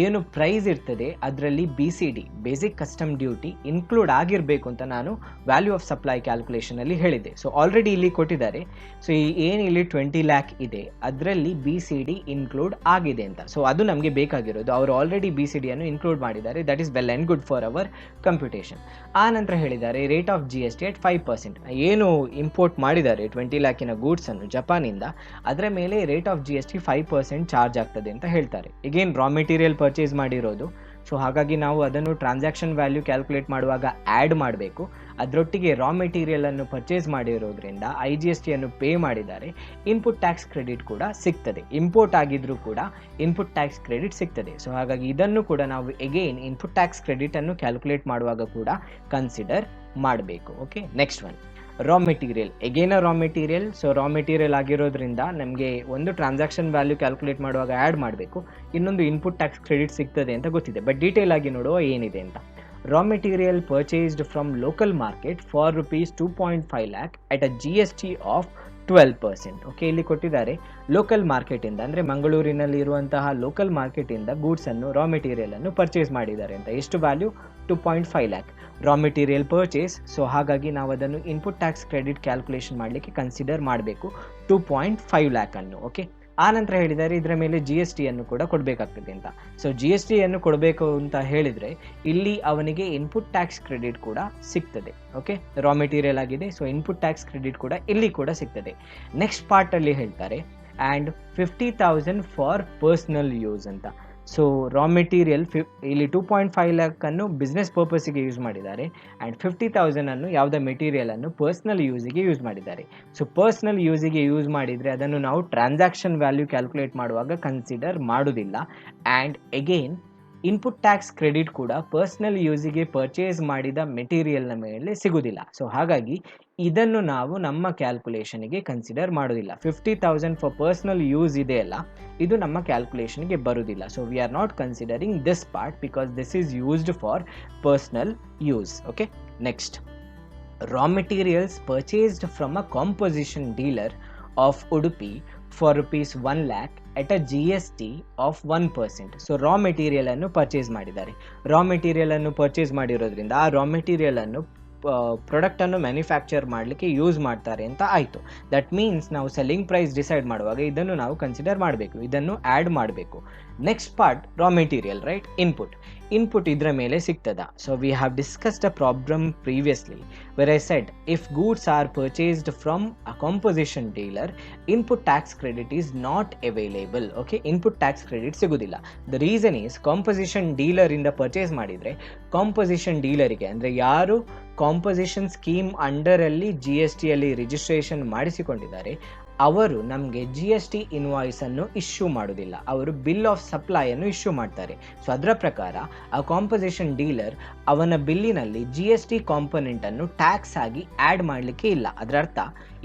ಏನು ಪ್ರೈಸ್ ಇರ್ತದೆ ಅದರಲ್ಲಿ BCD basic custom duty include ಆಗಿರಬೇಕು ಅಂತ ನಾನು ವ್ಯಾಲ್ಯೂ ಆಫ್ ಸಪ್ಲೈ ಕ್ಯಾಲ್ಕುಲೇಷನಲ್ಲಿ ಹೇಳಿದ್ದೆ. ಸೊ ಆಲ್ರೆಡಿ ಇಲ್ಲಿ ಕೊಟ್ಟಿದ್ದಾರೆ. ಸೊ ಏನು ಇಲ್ಲಿ 20 lakh ಇದೆ ಅದರಲ್ಲಿ BCD ಇನ್ಕ್ಲೂಡ್ ಆಗಿದೆ ಅಂತ. ಸೊ ಅದು ನಮಗೆ ಬೇಕಾಗಿರೋದು. ಅವರು ಆಲ್ರೆಡಿ BCDಯನ್ನು ಇನ್ಕ್ಲೂಡ್ ಮಾಡಿದ್ದಾರೆ. That is well and good for our computation. ಆ ನಂತರ ಹೇಳಿದ್ದಾರೆ ರೇಟ್ ಆಫ್ GST ಎಟ್ 5%. ಏನು ಇಂಪೋರ್ಟ್ ಮಾಡಿದ್ದಾರೆ 20 lakhನ ಗೂಡ್ಸನ್ನು ಜಪಾನಿಂದ, ಅದರ ಮೇಲೆ ರೇಟ್ ಆಫ್ GST 5% ಚಾರ್ಜ್ ಆಗ್ತದೆ ಅಂತ ಹೇಳ್ತಾರೆ. ಈಗೇನು ರಾ ಮೆಟೀರಿಯಲ್ ಪರ್ಚೇಸ್ ಮಾಡಿರೋದು, ಸೊ ಹಾಗಾಗಿ ನಾವು ಅದನ್ನು ಟ್ರಾನ್ಸಾಕ್ಷನ್ ವ್ಯಾಲ್ಯೂ ಕ್ಯಾಲ್ಕುಲೇಟ್ ಮಾಡುವಾಗ ಆ್ಯಡ್ ಮಾಡಬೇಕು. ಅದರೊಟ್ಟಿಗೆ ರಾ ಮೆಟೀರಿಯಲನ್ನು ಪರ್ಚೇಸ್ ಮಾಡಿರೋದ್ರಿಂದ IGSTಯನ್ನು ಪೇ ಮಾಡಿದ್ದಾರೆ. ಇನ್ಪುಟ್ ಟ್ಯಾಕ್ಸ್ ಕ್ರೆಡಿಟ್ ಕೂಡ ಸಿಗ್ತದೆ. ಇಂಪೋರ್ಟ್ ಆಗಿದ್ರೂ ಕೂಡ ಇನ್ಪುಟ್ ಟ್ಯಾಕ್ಸ್ ಕ್ರೆಡಿಟ್ ಸಿಗ್ತದೆ. ಸೊ ಹಾಗಾಗಿ ಇದನ್ನು ಕೂಡ ನಾವು ಎಗೈನ್ ಇನ್ಪುಟ್ ಟ್ಯಾಕ್ಸ್ ಕ್ರೆಡಿಟನ್ನು ಕ್ಯಾಲ್ಕುಲೇಟ್ ಮಾಡುವಾಗ ಕೂಡ ಕನ್ಸಿಡರ್ ಮಾಡಬೇಕು. Okay, next one raw material. Again raw material. So raw material ಆಗಿರೋದ್ರಿಂದ ನಮಗೆ ಒಂದು ಟ್ರಾನ್ಸಾಕ್ಷನ್ ವ್ಯಾಲ್ಯೂ ಕ್ಯಾಲ್ಕುಲೇಟ್ ಮಾಡುವಾಗ ಆ್ಯಡ್ ಮಾಡಬೇಕು, ಇನ್ನೊಂದು ಇನ್ಪುಟ್ ಟ್ಯಾಕ್ಸ್ ಕ್ರೆಡಿಟ್ ಸಿಗ್ತದೆ ಅಂತ ಗೊತ್ತಿದೆ. ಬಟ್ ಡೀಟೇಲ್ ಆಗಿ ನೋಡುವ ಏನಿದೆ ಅಂತ. Raw material purchased from local market for ₹2.5 lakh at a GST of 12%. Okay, ಇಲ್ಲಿ ಕೊಟ್ಟಿದ್ದಾರೆ ಲೋಕಲ್ ಮಾರ್ಕೆಟಿಂದ, ಅಂದರೆ ಮಂಗಳೂರಿನಲ್ಲಿ ಇರುವಂತಹ ಲೋಕಲ್ ಮಾರ್ಕೆಟಿಂದ ಗೂಡ್ಸನ್ನು ರಾ ಮೆಟೀರಿಯಲನ್ನು ಪರ್ಚೇಸ್ ಮಾಡಿದ್ದಾರೆ ಅಂತ. ಎಷ್ಟು value? 2.5 lakh raw material purchase. So ಹಾಗಾಗಿ ನಾವು ಅದನ್ನು ಇನ್ಪುಟ್ ಟ್ಯಾಕ್ಸ್ ಕ್ರೆಡಿಟ್ ಕ್ಯಾಲ್ಕುಲೇಷನ್ ಮಾಡಲಿಕ್ಕೆ ಕನ್ಸಿಡರ್ ಮಾಡಬೇಕು 2.5 lakh ಅನ್ನು. ಓಕೆ, ಆ ನಂತರ ಹೇಳಿದ್ದಾರೆ ಇದರ ಮೇಲೆ GSTಯನ್ನು ಕೂಡ ಕೊಡಬೇಕಾಗ್ತದೆ ಅಂತ. ಸೊ GSTಯನ್ನು ಕೊಡಬೇಕು ಅಂತ ಹೇಳಿದರೆ ಇಲ್ಲಿ ಅವನಿಗೆ ಇನ್ಪುಟ್ ಟ್ಯಾಕ್ಸ್ ಕ್ರೆಡಿಟ್ ಕೂಡ ಸಿಗ್ತದೆ. ಓಕೆ, ರಾ ಮೆಟೀರಿಯಲ್ ಆಗಿದೆ, ಸೊ ಇನ್ಪುಟ್ ಟ್ಯಾಕ್ಸ್ ಕ್ರೆಡಿಟ್ ಕೂಡ ಇಲ್ಲಿ ಕೂಡ ಸಿಗ್ತದೆ. ನೆಕ್ಸ್ಟ್ ಪಾರ್ಟಲ್ಲಿ ಹೇಳ್ತಾರೆ ಆ್ಯಂಡ್ 50,000 ಫಾರ್ ಪರ್ಸ್ನಲ್ ಯೂಸ್ ಅಂತ. ಸೊ ರಾ ಮೆಟೀರಿಯಲ್ ಇಲ್ಲಿ 2.5 lakh ಅನ್ನು ಬಿಸ್ನೆಸ್ ಪರ್ಪಸ್ಸಿಗೆ ಯೂಸ್ ಮಾಡಿದ್ದಾರೆ, ಆ್ಯಂಡ್ 50,000 ಅನ್ನು ಯಾವುದೇ ಮೆಟೀರಿಯಲನ್ನು ಪರ್ಸ್ನಲ್ ಯೂಸಿಗೆ ಯೂಸ್ ಮಾಡಿದ್ದಾರೆ. ಸೊ ಪರ್ಸ್ನಲ್ ಯೂಸಿಗೆ ಯೂಸ್ ಮಾಡಿದರೆ ಅದನ್ನು ನಾವು ಟ್ರಾನ್ಸಾಕ್ಷನ್ ವ್ಯಾಲ್ಯೂ ಕ್ಯಾಲ್ಕುಲೇಟ್ ಮಾಡುವಾಗ ಕನ್ಸಿಡರ್ ಮಾಡೋದಿಲ್ಲ. And again input tax credit ಕೂಡ ಪರ್ಸ್ನಲ್ ಯೂಸಿಗೆ ಪರ್ಚೇಸ್ ಮಾಡಿದ ಮೆಟೀರಿಯಲ್ನ ಮೇಲೆ ಸಿಗುವುದಿಲ್ಲ. ಸೊ ಹಾಗಾಗಿ ಇದನ್ನು ನಾವು ನಮ್ಮ ಕ್ಯಾಲ್ಕುಲೇಷನಿಗೆ ಕನ್ಸಿಡರ್ ಮಾಡೋದಿಲ್ಲ. 50,000 ಫಾರ್ ಪರ್ಸ್ನಲ್ ಯೂಸ್ ಇದೆಯಲ್ಲ, ಇದು ನಮ್ಮ ಕ್ಯಾಲ್ಕುಲೇಷನ್ಗೆ ಬರುವುದಿಲ್ಲ. So we are not considering this part because this is used for personal use. Okay, next raw materials purchased from a composition dealer of Udupi for ₹1 lakh at a GST of 1%. So raw ಮೆಟೀರಿಯಲನ್ನು ಪರ್ಚೇಸ್ ಮಾಡಿದ್ದಾರೆ. ರಾ ಮೆಟೀರಿಯಲನ್ನು ಪರ್ಚೇಸ್ ಮಾಡಿರೋದ್ರಿಂದ ಆ ರಾ ಮೆಟೀರಿಯಲನ್ನು ಪ್ರಾಡಕ್ಟನ್ನು ಮ್ಯಾನುಫ್ಯಾಕ್ಚರ್ ಮಾಡಲಿಕ್ಕೆ ಯೂಸ್ ಮಾಡ್ತಾರೆ ಅಂತ ಆಯಿತು. ದಟ್ ಮೀನ್ಸ್ ನಾವು ಸೆಲ್ಲಿಂಗ್ ಪ್ರೈಸ್ ಡಿಸೈಡ್ ಮಾಡುವಾಗ ಇದನ್ನು ನಾವು ಕನ್ಸಿಡರ್ ಮಾಡಬೇಕು, ಇದನ್ನು ಆ್ಯಡ್ ಮಾಡಬೇಕು. Next part raw material, right, input ಇದರ ಮೇಲೆ ಸಿಗ್ತದ. So we have discussed a problem previously where I said if goods are purchased from a composition dealer input tax credit is not available. Okay, input tax credit ಸಿಗೋದಿಲ್ಲ. ದ ರೀಸನ್ ಈಸ್ ಕಾಂಪೋಸಿಷನ್ ಡೀಲರಿಂದ ಪರ್ಚೇಸ್ ಮಾಡಿದರೆ ಕಾಂಪೋಸಿಷನ್ ಡೀಲರಿಗೆ, ಅಂದರೆ ಯಾರು ಕಾಂಪೋಸಿಷನ್ ಸ್ಕೀಮ್ ಅಂಡರಲ್ಲಿ GSTಯಲ್ಲಿ ರಿಜಿಸ್ಟ್ರೇಷನ್ ಮಾಡಿಸಿಕೊಂಡಿದ್ದಾರೆ ಅವರು ನಮಗೆ GST ಇನ್ವಾಯ್ಸನ್ನು ಇಶ್ಯೂ ಮಾಡೋದಿಲ್ಲ, ಅವರು ಬಿಲ್ ಆಫ್ ಸಪ್ಲೈಯನ್ನು ಇಶ್ಯೂ ಮಾಡ್ತಾರೆ. ಸೊ ಅದರ ಪ್ರಕಾರ ಆ ಕಾಂಪೋಸಿಷನ್ ಡೀಲರ್ ಅವನ ಬಿಲ್ಲಿನಲ್ಲಿ GST ಕಾಂಪೊನೆಂಟನ್ನು ಟ್ಯಾಕ್ಸ್ ಆಗಿ ಆ್ಯಡ್ ಮಾಡಲಿಕ್ಕೆ ಇಲ್ಲ. ಅದರ ಅರ್ಥ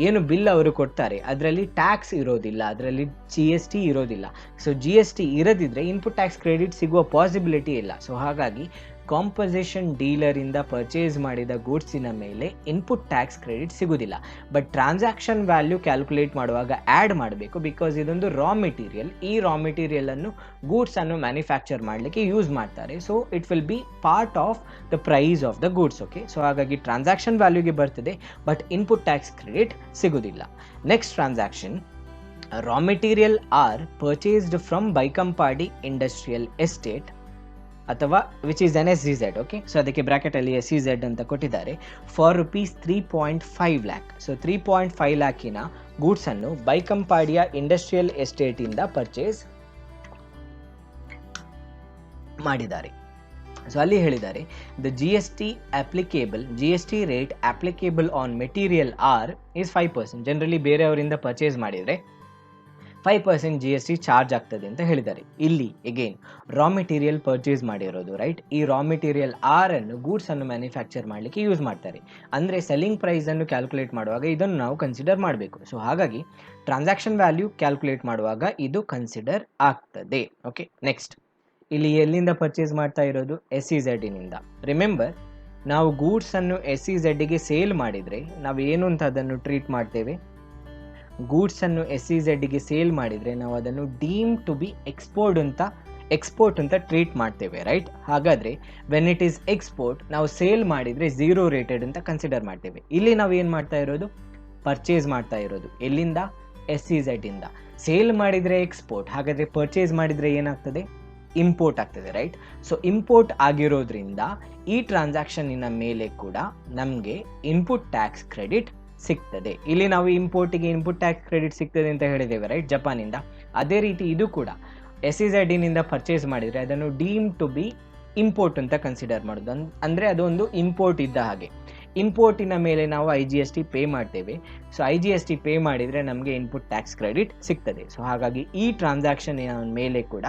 ಏನು ಬಿಲ್ ಅವರು ಕೊಡ್ತಾರೆ ಅದರಲ್ಲಿ ಟ್ಯಾಕ್ಸ್ ಇರೋದಿಲ್ಲ, ಅದರಲ್ಲಿ GST ಇರೋದಿಲ್ಲ. ಸೊ GST ಇರದಿದ್ದರೆ ಇನ್ಪುಟ್ ಟ್ಯಾಕ್ಸ್ ಕ್ರೆಡಿಟ್ ಸಿಗುವ ಪಾಸಿಬಿಲಿಟಿ ಇಲ್ಲ. ಸೊ ಹಾಗಾಗಿ ಕಾಂಪೊಸಿಷನ್ ಡೀಲರಿಂದ ಪರ್ಚೇಸ್ ಮಾಡಿದ ಗೂಡ್ಸಿನ ಮೇಲೆ ಇನ್ಪುಟ್ ಟ್ಯಾಕ್ಸ್ ಕ್ರೆಡಿಟ್ ಸಿಗುವುದಿಲ್ಲ. ಬಟ್ ಟ್ರಾನ್ಸಾಕ್ಷನ್ ವ್ಯಾಲ್ಯೂ ಕ್ಯಾಲ್ಕುಲೇಟ್ ಮಾಡುವಾಗ ಆ್ಯಡ್ ಮಾಡಬೇಕು, ಬಿಕಾಸ್ ಇದೊಂದು ರಾ ಮೆಟೀರಿಯಲ್. ಈ ರಾ ಮೆಟೀರಿಯಲನ್ನು ಗೂಡ್ಸನ್ನು ಮ್ಯಾನುಫ್ಯಾಕ್ಚರ್ ಮಾಡಲಿಕ್ಕೆ ಯೂಸ್ ಮಾಡ್ತಾರೆ. So it will be part of the price of the goods. Okay, so ಹಾಗಾಗಿ ಟ್ರಾನ್ಸಾಕ್ಷನ್ ವ್ಯಾಲ್ಯೂಗೆ ಬರ್ತದೆ, ಬಟ್ ಇನ್ಪುಟ್ ಟ್ಯಾಕ್ಸ್ ಕ್ರೆಡಿಟ್ ಸಿಗುವುದಿಲ್ಲ. Next transaction, raw material are purchased from Baikampadi Industrial Estate ಅಥವಾ which is an SEZ. Okay, so ಅದಕ್ಕೆ ಬ್ರಾಕೆಟಲ್ಲಿ SEZ ಅಂತ ಕೊಟ್ಟಿದ್ದಾರೆ. For rupees 3.5 lakh. ಸೊ 3.5 ಲ್ಯಾಕಿನ ಗೂಡ್ಸನ್ನು ಬೈಕಂಪಾಡಿಯ ಇಂಡಸ್ಟ್ರಿಯಲ್ ಎಸ್ಟೇಟಿಂದ ಪರ್ಚೇಸ್ ಮಾಡಿದ್ದಾರೆ. ಸೊ ಅಲ್ಲಿ ಹೇಳಿದ್ದಾರೆ, the G S T rate applicable on material are is 5%. Generally ಬೇರೆಯವರಿಂದ ಪರ್ಚೇಸ್ ಮಾಡಿದರೆ 5% GST ಚಾರ್ಜ್ ಆಗ್ತದೆ ಅಂತ ಹೇಳಿದ್ದಾರೆ. ಇಲ್ಲಿ ಎಗೇನ್ ರಾ ಮೆಟೀರಿಯಲ್ ಪರ್ಚೇಸ್ ಮಾಡಿರೋದು, ರೈಟ್? ಈ ರಾ ಮೆಟೀರಿಯಲ್ ಆರ್ ಅನ್ನು ಗೂಡ್ಸ್ ಅನ್ನು ಮ್ಯಾನುಫ್ಯಾಕ್ಚರ್ ಮಾಡಲಿಕ್ಕೆ ಯೂಸ್ ಮಾಡ್ತಾರೆ. ಅಂದರೆ ಸೆಲ್ಲಿಂಗ್ ಪ್ರೈಸ್ ಅನ್ನು ಕ್ಯಾಲ್ಕುಲೇಟ್ ಮಾಡುವಾಗ ಇದನ್ನು ನಾವು ಕನ್ಸಿಡರ್ ಮಾಡಬೇಕು. ಸೊ ಹಾಗಾಗಿ ಟ್ರಾನ್ಸಾಕ್ಷನ್ ವ್ಯಾಲ್ಯೂ ಕ್ಯಾಲ್ಕುಲೇಟ್ ಮಾಡುವಾಗ ಇದು ಕನ್ಸಿಡರ್ ಆಗ್ತದೆ. ಓಕೆ, ನೆಕ್ಸ್ಟ್, ಇಲ್ಲಿ ಎಲ್ಲಿಂದ ಪರ್ಚೇಸ್ ಮಾಡ್ತಾ ಇರೋದು? SEZನಿಂದ. ರಿಮೆಂಬರ್, ನಾವು ಗೂಡ್ಸನ್ನು SEZಗೆ ಸೇಲ್ ಮಾಡಿದರೆ ನಾವು ಏನು ಅಂತ ಅದನ್ನು ಟ್ರೀಟ್ ಮಾಡ್ತೇವೆ? ಗೂಡ್ಸನ್ನು SEZಗೆ ಸೇಲ್ ಮಾಡಿದರೆ ನಾವು ಅದನ್ನು ಡೀಮ್ ಟು ಬಿ ಎಕ್ಸ್ಪೋರ್ಟ್ ಅಂತ ಟ್ರೀಟ್ ಮಾಡ್ತೇವೆ, ರೈಟ್? ಹಾಗಾದರೆ ವೆನ್ ಇಟ್ ಈಸ್ ಎಕ್ಸ್ಪೋರ್ಟ್, ನಾವು ಸೇಲ್ ಮಾಡಿದರೆ 0 ರೇಟೆಡ್ ಅಂತ ಕನ್ಸಿಡರ್ ಮಾಡ್ತೇವೆ. ಇಲ್ಲಿ ನಾವು ಏನು ಮಾಡ್ತಾ ಇರೋದು? ಪರ್ಚೇಸ್ ಮಾಡ್ತಾ ಇರೋದು. ಎಲ್ಲಿಂದ? SEZಯಿಂದ. ಸೇಲ್ ಮಾಡಿದರೆ ಎಕ್ಸ್ಪೋರ್ಟ್, ಹಾಗಾದರೆ ಪರ್ಚೇಸ್ ಮಾಡಿದರೆ ಏನಾಗ್ತದೆ? ಇಂಪೋರ್ಟ್ ಆಗ್ತದೆ, ರೈಟ್? ಸೊ ಇಂಪೋರ್ಟ್ ಆಗಿರೋದ್ರಿಂದ ಈ ಟ್ರಾನ್ಸಾಕ್ಷನ್ನಿನ ಮೇಲೆ ಕೂಡ ನಮಗೆ ಇನ್ಪುಟ್ ಟ್ಯಾಕ್ಸ್ ಕ್ರೆಡಿಟ್ ಸಿಗ್ತದೆ. ಇಲ್ಲಿ ನಾವು ಇಂಪೋರ್ಟಿಗೆ ಇನ್ಪುಟ್ ಟ್ಯಾಕ್ಸ್ ಕ್ರೆಡಿಟ್ ಸಿಗ್ತದೆ ಅಂತ ಹೇಳಿದ್ದೇವೆ, ರೈಟ್? ಜಪಾನಿಂದ. ಅದೇ ರೀತಿ ಇದು ಕೂಡ SEZನಿಂದ ಪರ್ಚೇಸ್ ಮಾಡಿದರೆ ಅದನ್ನು ಡೀಮ್ ಟು ಬಿ ಇಂಪೋರ್ಟ್ ಅಂತ ಕನ್ಸಿಡರ್ ಮಾಡೋದು. ಅಂದರೆ ಅದೊಂದು ಇಂಪೋರ್ಟ್ ಇದ್ದ ಹಾಗೆ. ಇಂಪೋರ್ಟಿನ ಮೇಲೆ ನಾವು IGST ಪೇ ಮಾಡ್ತೇವೆ. ಸೊ IGST ಪೇ ಮಾಡಿದರೆ ನಮಗೆ ಇನ್ಪುಟ್ ಟ್ಯಾಕ್ಸ್ ಕ್ರೆಡಿಟ್ ಸಿಗ್ತದೆ. ಸೊ ಹಾಗಾಗಿ ಈ ಟ್ರಾನ್ಸಾಕ್ಷನ್ ಮೇಲೆ ಕೂಡ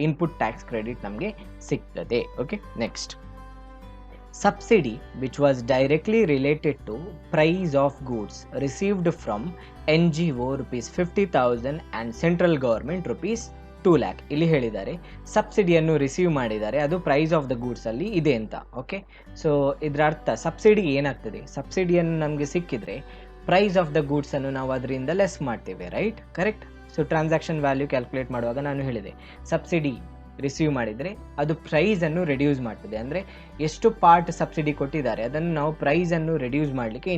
ಇನ್ಪುಟ್ ಟ್ಯಾಕ್ಸ್ ಕ್ರೆಡಿಟ್ ನಮಗೆ ಸಿಗ್ತದೆ. Okay, next, subsidy which was directly related to price of goods received from NGO rupees 50,000 and central government rupees 2 lakh. ಇಲ್ಲಿ ಹೇಳಿದ್ದಾರೆ ಸಬ್ಸಿಡಿಯನ್ನು ರಿಸೀವ್ ಮಾಡಿದ್ದಾರೆ, ಅದು ಪ್ರೈಸ್ ಆಫ್ ದ ಗೂಡ್ಸ್ ಅಲ್ಲಿ ಇದೆ ಅಂತ. ಓಕೆ, ಸೊ ಇದರ ಅರ್ಥ ಸಬ್ಸಿಡಿ ಏನಾಗ್ತದೆ? ಸಬ್ಸಿಡಿಯನ್ನು ನಮಗೆ ಸಿಕ್ಕಿದ್ರೆ ಪ್ರೈಸ್ ಆಫ್ ದ ಗೂಡ್ಸ್ ಅನ್ನು ನಾವು ಅದರಿಂದ ಲೆಸ್ ಮಾಡ್ತೇವೆ, right? Correct. So transaction value calculate ಮಾಡುವಾಗ ನಾನು ಹೇಳಿದೆ, ಸಬ್ಸಿಡಿ ರಿಸೀವ್ ಮಾಡಿದರೆ ಅದು ಪ್ರೈಸನ್ನು ರೆಡ್ಯೂಸ್ ಮಾಡ್ತದೆ. ಅಂದರೆ ಎಷ್ಟು ಪಾರ್ಟ್ ಸಬ್ಸಿಡಿ ಕೊಟ್ಟಿದ್ದಾರೆ ಅದನ್ನು ನಾವು ಪ್ರೈಸನ್ನು ರೆಡ್ಯೂಸ್ ಮಾಡಲಿಕ್ಕೆ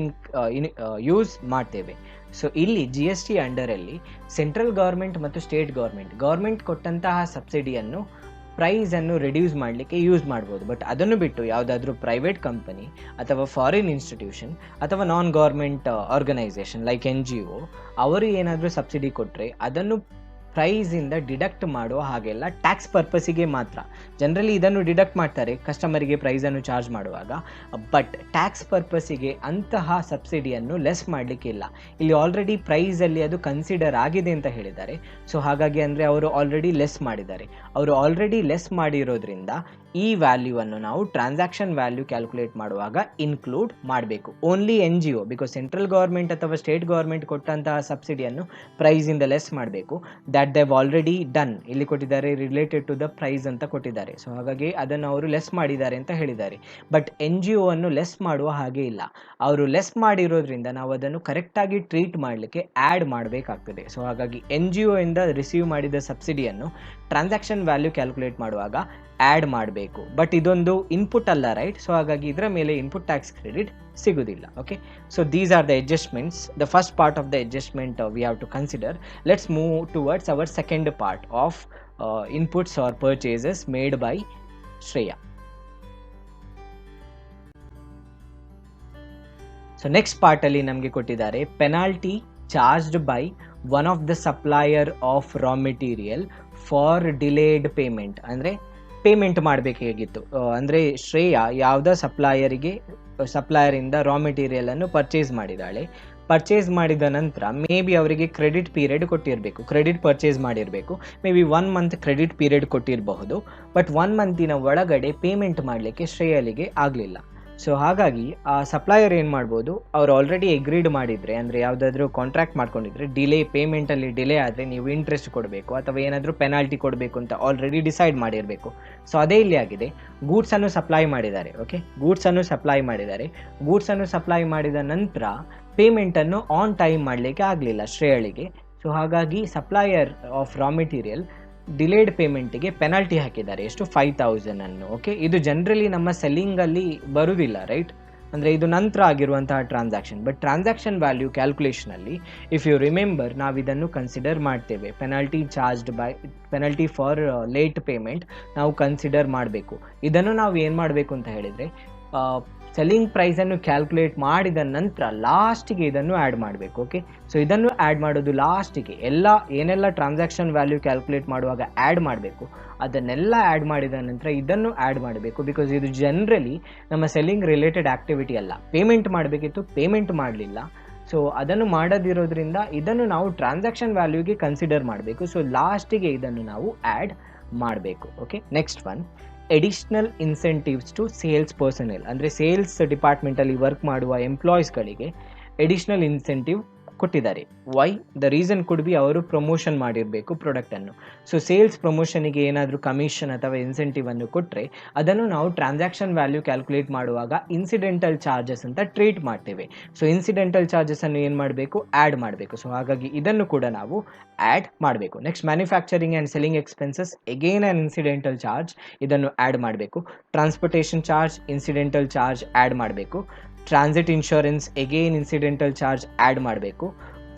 ಯೂಸ್ ಮಾಡ್ತೇವೆ. ಸೊ ಇಲ್ಲಿ GST ಅಂಡರಲ್ಲಿ ಸೆಂಟ್ರಲ್ ಗೌರ್ಮೆಂಟ್ ಮತ್ತು ಸ್ಟೇಟ್ ಗೌರ್ಮೆಂಟ್ ಕೊಟ್ಟಂತಹ ಸಬ್ಸಿಡಿಯನ್ನು ಪ್ರೈಸನ್ನು ರೆಡ್ಯೂಸ್ ಮಾಡಲಿಕ್ಕೆ ಯೂಸ್ ಮಾಡ್ಬೋದು. ಬಟ್ ಅದನ್ನು ಬಿಟ್ಟು ಯಾವುದಾದ್ರೂ ಪ್ರೈವೇಟ್ ಕಂಪನಿ ಅಥವಾ ಫಾರಿನ್ ಇನ್ಸ್ಟಿಟ್ಯೂಷನ್ ಅಥವಾ ನಾನ್ ಗೌರ್ಮೆಂಟ್ ಆರ್ಗನೈಸೇಷನ್ ಲೈಕ್ NGO ಅವರು ಏನಾದರೂ ಸಬ್ಸಿಡಿ ಕೊಟ್ಟರೆ ಅದನ್ನು ಪ್ರೈಸಿಂದ ಡಿಡಕ್ಟ್ ಮಾಡುವ ಹಾಗೆಲ್ಲ ಟ್ಯಾಕ್ಸ್ ಪರ್ಪಸಿಗೆ ಮಾತ್ರ. ಜನರಲಿ ಇದನ್ನು ಡಿಡಕ್ಟ್ ಮಾಡ್ತಾರೆ ಕಸ್ಟಮರಿಗೆ ಪ್ರೈಸನ್ನು ಚಾರ್ಜ್ ಮಾಡುವಾಗ, ಬಟ್ ಟ್ಯಾಕ್ಸ್ ಪರ್ಪಸಿಗೆ ಅಂತಹ ಸಬ್ಸಿಡಿಯನ್ನು ಲೆಸ್ ಮಾಡಲಿಕ್ಕೆ ಇಲ್ಲ. ಇಲ್ಲಿ ಆಲ್ರೆಡಿ ಪ್ರೈಸಲ್ಲಿ ಅದು ಕನ್ಸಿಡರ್ ಆಗಿದೆ ಅಂತ ಹೇಳಿದ್ದಾರೆ. ಸೊ ಹಾಗಾಗಿ ಅಂದರೆ ಅವರು ಆಲ್ರೆಡಿ ಲೆಸ್ ಮಾಡಿದ್ದಾರೆ. ಅವರು ಆಲ್ರೆಡಿ ಲೆಸ್ ಮಾಡಿರೋದ್ರಿಂದ ಈ ವ್ಯಾಲ್ಯೂವನ್ನು ನಾವು ಟ್ರಾನ್ಸಾಕ್ಷನ್ ವ್ಯಾಲ್ಯೂ ಕ್ಯಾಲ್ಕುಲೇಟ್ ಮಾಡುವಾಗ ಇನ್ಕ್ಲೂಡ್ ಮಾಡಬೇಕು. Only NGO, because central government ಅಥವಾ ಸ್ಟೇಟ್ ಗೌರ್ಮೆಂಟ್ ಕೊಟ್ಟಂತಹ ಸಬ್ಸಿಡಿಯನ್ನು ಪ್ರೈಸಿಂದ ಲೆಸ್ ಮಾಡಬೇಕು. That they've already done. ಇಲ್ಲಿ ಕೊಟ್ಟಿದ್ದಾರೆ ರಿಲೇಟೆಡ್ ಟು ದ ಪ್ರೈಸ್ ಅಂತ ಕೊಟ್ಟಿದ್ದಾರೆ. ಸೊ ಹಾಗಾಗಿ ಅದನ್ನು ಅವರು ಲೆಸ್ ಮಾಡಿದ್ದಾರೆ ಅಂತ ಹೇಳಿದ್ದಾರೆ. ಬಟ್ NGO ಅನ್ನು ಲೆಸ್ ಮಾಡುವ ಹಾಗೆ ಇಲ್ಲ. ಅವರು ಲೆಸ್ ಮಾಡಿರೋದ್ರಿಂದ ನಾವು ಅದನ್ನು ಕರೆಕ್ಟಾಗಿ ಟ್ರೀಟ್ ಮಾಡಲಿಕ್ಕೆ ಆ್ಯಡ್ ಮಾಡಬೇಕಾಗ್ತದೆ. ಸೊ ಹಾಗಾಗಿ NGO ಇಂದ ರಿಸೀವ್ ಮಾಡಿದ ಸಬ್ಸಿಡಿಯನ್ನು ಟ್ರಾನ್ಸಾಕ್ಷನ್ ವ್ಯಾಲ್ಯೂ ಕ್ಯಾಲ್ಕುಲೇಟ್ ಮಾಡುವಾಗ ಆ್ಯಡ್ ಮಾಡಬೇಕು. ಬಟ್ ಇದೊಂದು ಇನ್ಪುಟ್ ಅಲ್ಲ, ರೈಟ್? ಸೊ ಹಾಗಾಗಿ ಇದರ ಮೇಲೆ ಇನ್ಪುಟ್ ಟ್ಯಾಕ್ಸ್ ಕ್ರೆಡಿಟ್ ಸಿಗುವುದಿಲ್ಲ. Okay, so these are the adjustments. The first part of the adjustment we have to consider. Let's move towards our second part of inputs are purchases made by Shreya. So next ಪಾರ್ಟಲ್ಲಿ ನಮಗೆ ಕೊಟ್ಟಿದ್ದಾರೆ penalty charged by one of the supplier of raw material for delayed payment. ಅಂದರೆ ಪೇಮೆಂಟ್ ಮಾಡಬೇಕಾಗಿತ್ತು. ಅಂದರೆ ಶ್ರೇಯಾ ಯಾವುದೋ ಸಪ್ಲೈಯರಿಂದ ರಾ ಮೆಟೀರಿಯಲನ್ನು ಪರ್ಚೇಸ್ ಮಾಡಿದ್ದಾಳೆ. ಪರ್ಚೇಸ್ ಮಾಡಿದ ನಂತರ ಮೇ ಬಿ ಅವರಿಗೆ ಕ್ರೆಡಿಟ್ ಪೀರಿಯಡ್ ಕೊಟ್ಟಿರಬೇಕು, ಕ್ರೆಡಿಟ್ ಪರ್ಚೇಸ್ ಮಾಡಿರಬೇಕು. Maybe 1 month credit period ಕೊಟ್ಟಿರಬಹುದು. ಬಟ್ 1 ಮಂತಿನ ಒಳಗಡೆ ಪೇಮೆಂಟ್ ಮಾಡಲಿಕ್ಕೆ ಶ್ರೇಯಲಿಗೆ ಆಗಲಿಲ್ಲ. ಸೊ ಹಾಗಾಗಿ ಆ ಸಪ್ಲೈಯರ್ ಏನು ಮಾಡ್ಬೋದು, ಅವ್ರು ಆಲ್ರೆಡಿ ಎಗ್ರೀಡ್ ಮಾಡಿದರೆ, ಅಂದರೆ ಯಾವುದಾದ್ರೂ ಕಾಂಟ್ರಾಕ್ಟ್ ಮಾಡ್ಕೊಂಡಿದ್ರೆ ಡಿಲೇ ಪೇಮೆಂಟಲ್ಲಿ ಡಿಲೇ ಆದರೆ ನೀವು ಇಂಟ್ರೆಸ್ಟ್ ಕೊಡಬೇಕು ಅಥವಾ ಏನಾದರೂ ಪೆನಾಲ್ಟಿ ಕೊಡಬೇಕು ಅಂತ ಆಲ್ರೆಡಿ ಡಿಸೈಡ್ ಮಾಡಿರಬೇಕು. ಸೊ ಅದೇ ಇಲ್ಲಿ ಆಗಿದೆ. ಗೂಡ್ಸನ್ನು ಸಪ್ಲೈ ಮಾಡಿದ್ದಾರೆ. ಓಕೆ, ಗೂಡ್ಸನ್ನು ಸಪ್ಲೈ ಮಾಡಿದ ನಂತರ ಪೇಮೆಂಟನ್ನು ಆನ್ ಟೈಮ್ ಮಾಡಲಿಕ್ಕೆ ಆಗಲಿಲ್ಲ ಶ್ರೇಯಳಿಗೆ. ಸೊ ಹಾಗಾಗಿ supplier of raw material delayed ಪೇಮೆಂಟಿಗೆ ಪೆನಾಲ್ಟಿ ಹಾಕಿದ್ದಾರೆ. ಎಷ್ಟು? 5,000 ಅನ್ನು. ಓಕೆ, ಇದು ಜನರಲಿ ನಮ್ಮ ಸೆಲ್ಲಿಂಗಲ್ಲಿ ಬರುವುದಿಲ್ಲ, ರೈಟ್? ಅಂದರೆ ಇದು ನಂತರ ಆಗಿರುವಂತಹ ಟ್ರಾನ್ಸಾಕ್ಷನ್. ಬಟ್ ಟ್ರಾನ್ಸಾಕ್ಷನ್ ವ್ಯಾಲ್ಯೂ ಕ್ಯಾಲ್ಕುಲೇಷನಲ್ಲಿ ಇಫ್ ಯು ರಿಮೆಂಬರ್, ನಾವು ಇದನ್ನು ಕನ್ಸಿಡರ್ ಮಾಡ್ತೇವೆ. ಪೆನಾಲ್ಟಿ ಫಾರ್ ಲೇಟ್ ಪೇಮೆಂಟ್ ನಾವು ಕನ್ಸಿಡರ್ ಮಾಡಬೇಕು. ಇದನ್ನು ನಾವು ಏನು ಮಾಡಬೇಕು ಅಂತ ಹೇಳಿದರೆ, ಸೆಲ್ಲಿಂಗ್ ಪ್ರೈಸನ್ನು ಕ್ಯಾಲ್ಕುಲೇಟ್ ಮಾಡಿದ ನಂತರ ಲಾಸ್ಟಿಗೆ ಇದನ್ನು ಆ್ಯಡ್ ಮಾಡಬೇಕು. ಓಕೆ, ಸೊ ಇದನ್ನು ಆ್ಯಡ್ ಮಾಡೋದು ಲಾಸ್ಟಿಗೆ. ಏನೆಲ್ಲ ಟ್ರಾನ್ಸಾಕ್ಷನ್ ವ್ಯಾಲ್ಯೂ ಕ್ಯಾಲ್ಕುಲೇಟ್ ಮಾಡುವಾಗ ಆ್ಯಡ್ ಮಾಡಬೇಕು ಅದನ್ನೆಲ್ಲ ಆ್ಯಡ್ ಮಾಡಿದ ನಂತರ ಇದನ್ನು ಆ್ಯಡ್ ಮಾಡಬೇಕು. ಬಿಕಾಸ್ ಇದು ಜನರಲಿ ನಮ್ಮ ಸೆಲ್ಲಿಂಗ್ ರಿಲೇಟೆಡ್ ಆ್ಯಕ್ಟಿವಿಟಿ ಅಲ್ಲ. ಪೇಮೆಂಟ್ ಮಾಡಬೇಕಿತ್ತು, ಪೇಮೆಂಟ್ ಮಾಡಲಿಲ್ಲ. ಸೊ ಅದನ್ನು ಮಾಡದಿರೋದ್ರಿಂದ ಇದನ್ನು ನಾವು ಟ್ರಾನ್ಸಾಕ್ಷನ್ ವ್ಯಾಲ್ಯೂಗೆ ಕನ್ಸಿಡರ್ ಮಾಡಬೇಕು. ಸೊ ಲಾಸ್ಟಿಗೆ ಇದನ್ನು ನಾವು ಆ್ಯಡ್ ಮಾಡಬೇಕು. Okay, next one, additional incentives to sales personnel. ಅಂದರೆ ಸೇಲ್ಸ್ ಡಿಪಾರ್ಟ್ಮೆಂಟಲ್ಲಿ ವರ್ಕ್ ಮಾಡುವ ಎಂಪ್ಲಾಯೀಸ್ಗಳಿಗೆ ಎಡಿಷ್ನಲ್ ಇನ್ಸೆಂಟಿವ್ ಕೊಟ್ಟಿದ್ದಾರೆ. Why? The reason could be ಅವರು ಪ್ರಮೋಷನ್ ಮಾಡಿರಬೇಕು ಪ್ರಾಡಕ್ಟನ್ನು. ಸೊ ಸೇಲ್ಸ್ ಪ್ರಮೋಷನಿಗೆ ಏನಾದರೂ ಕಮಿಷನ್ ಅಥವಾ ಇನ್ಸೆಂಟಿವ್ ಅನ್ನು ಕೊಟ್ಟರೆ ಅದನ್ನು ನಾವು ಟ್ರಾನ್ಸಾಕ್ಷನ್ ವ್ಯಾಲ್ಯೂ ಕ್ಯಾಲ್ಕುಲೇಟ್ ಮಾಡುವಾಗ ಇನ್ಸಿಡೆಂಟಲ್ ಚಾರ್ಜಸ್ ಅಂತ ಟ್ರೀಟ್ ಮಾಡ್ತೇವೆ. ಸೊ ಇನ್ಸಿಡೆಂಟಲ್ ಚಾರ್ಜಸನ್ನು ಏನು ಮಾಡಬೇಕು? ಆ್ಯಡ್ ಮಾಡಬೇಕು. ಸೊ ಹಾಗಾಗಿ ಇದನ್ನು ಕೂಡ ನಾವು ಆ್ಯಡ್ ಮಾಡಬೇಕು. Next, manufacturing and selling expenses, again an incidental charge, ಇದನ್ನು ಆ್ಯಡ್ ಮಾಡಬೇಕು. Transportation charge, incidental charge add ಮಾಡಬೇಕು. Transit insurance, again incidental charge add ಮಾಡಬೇಕು.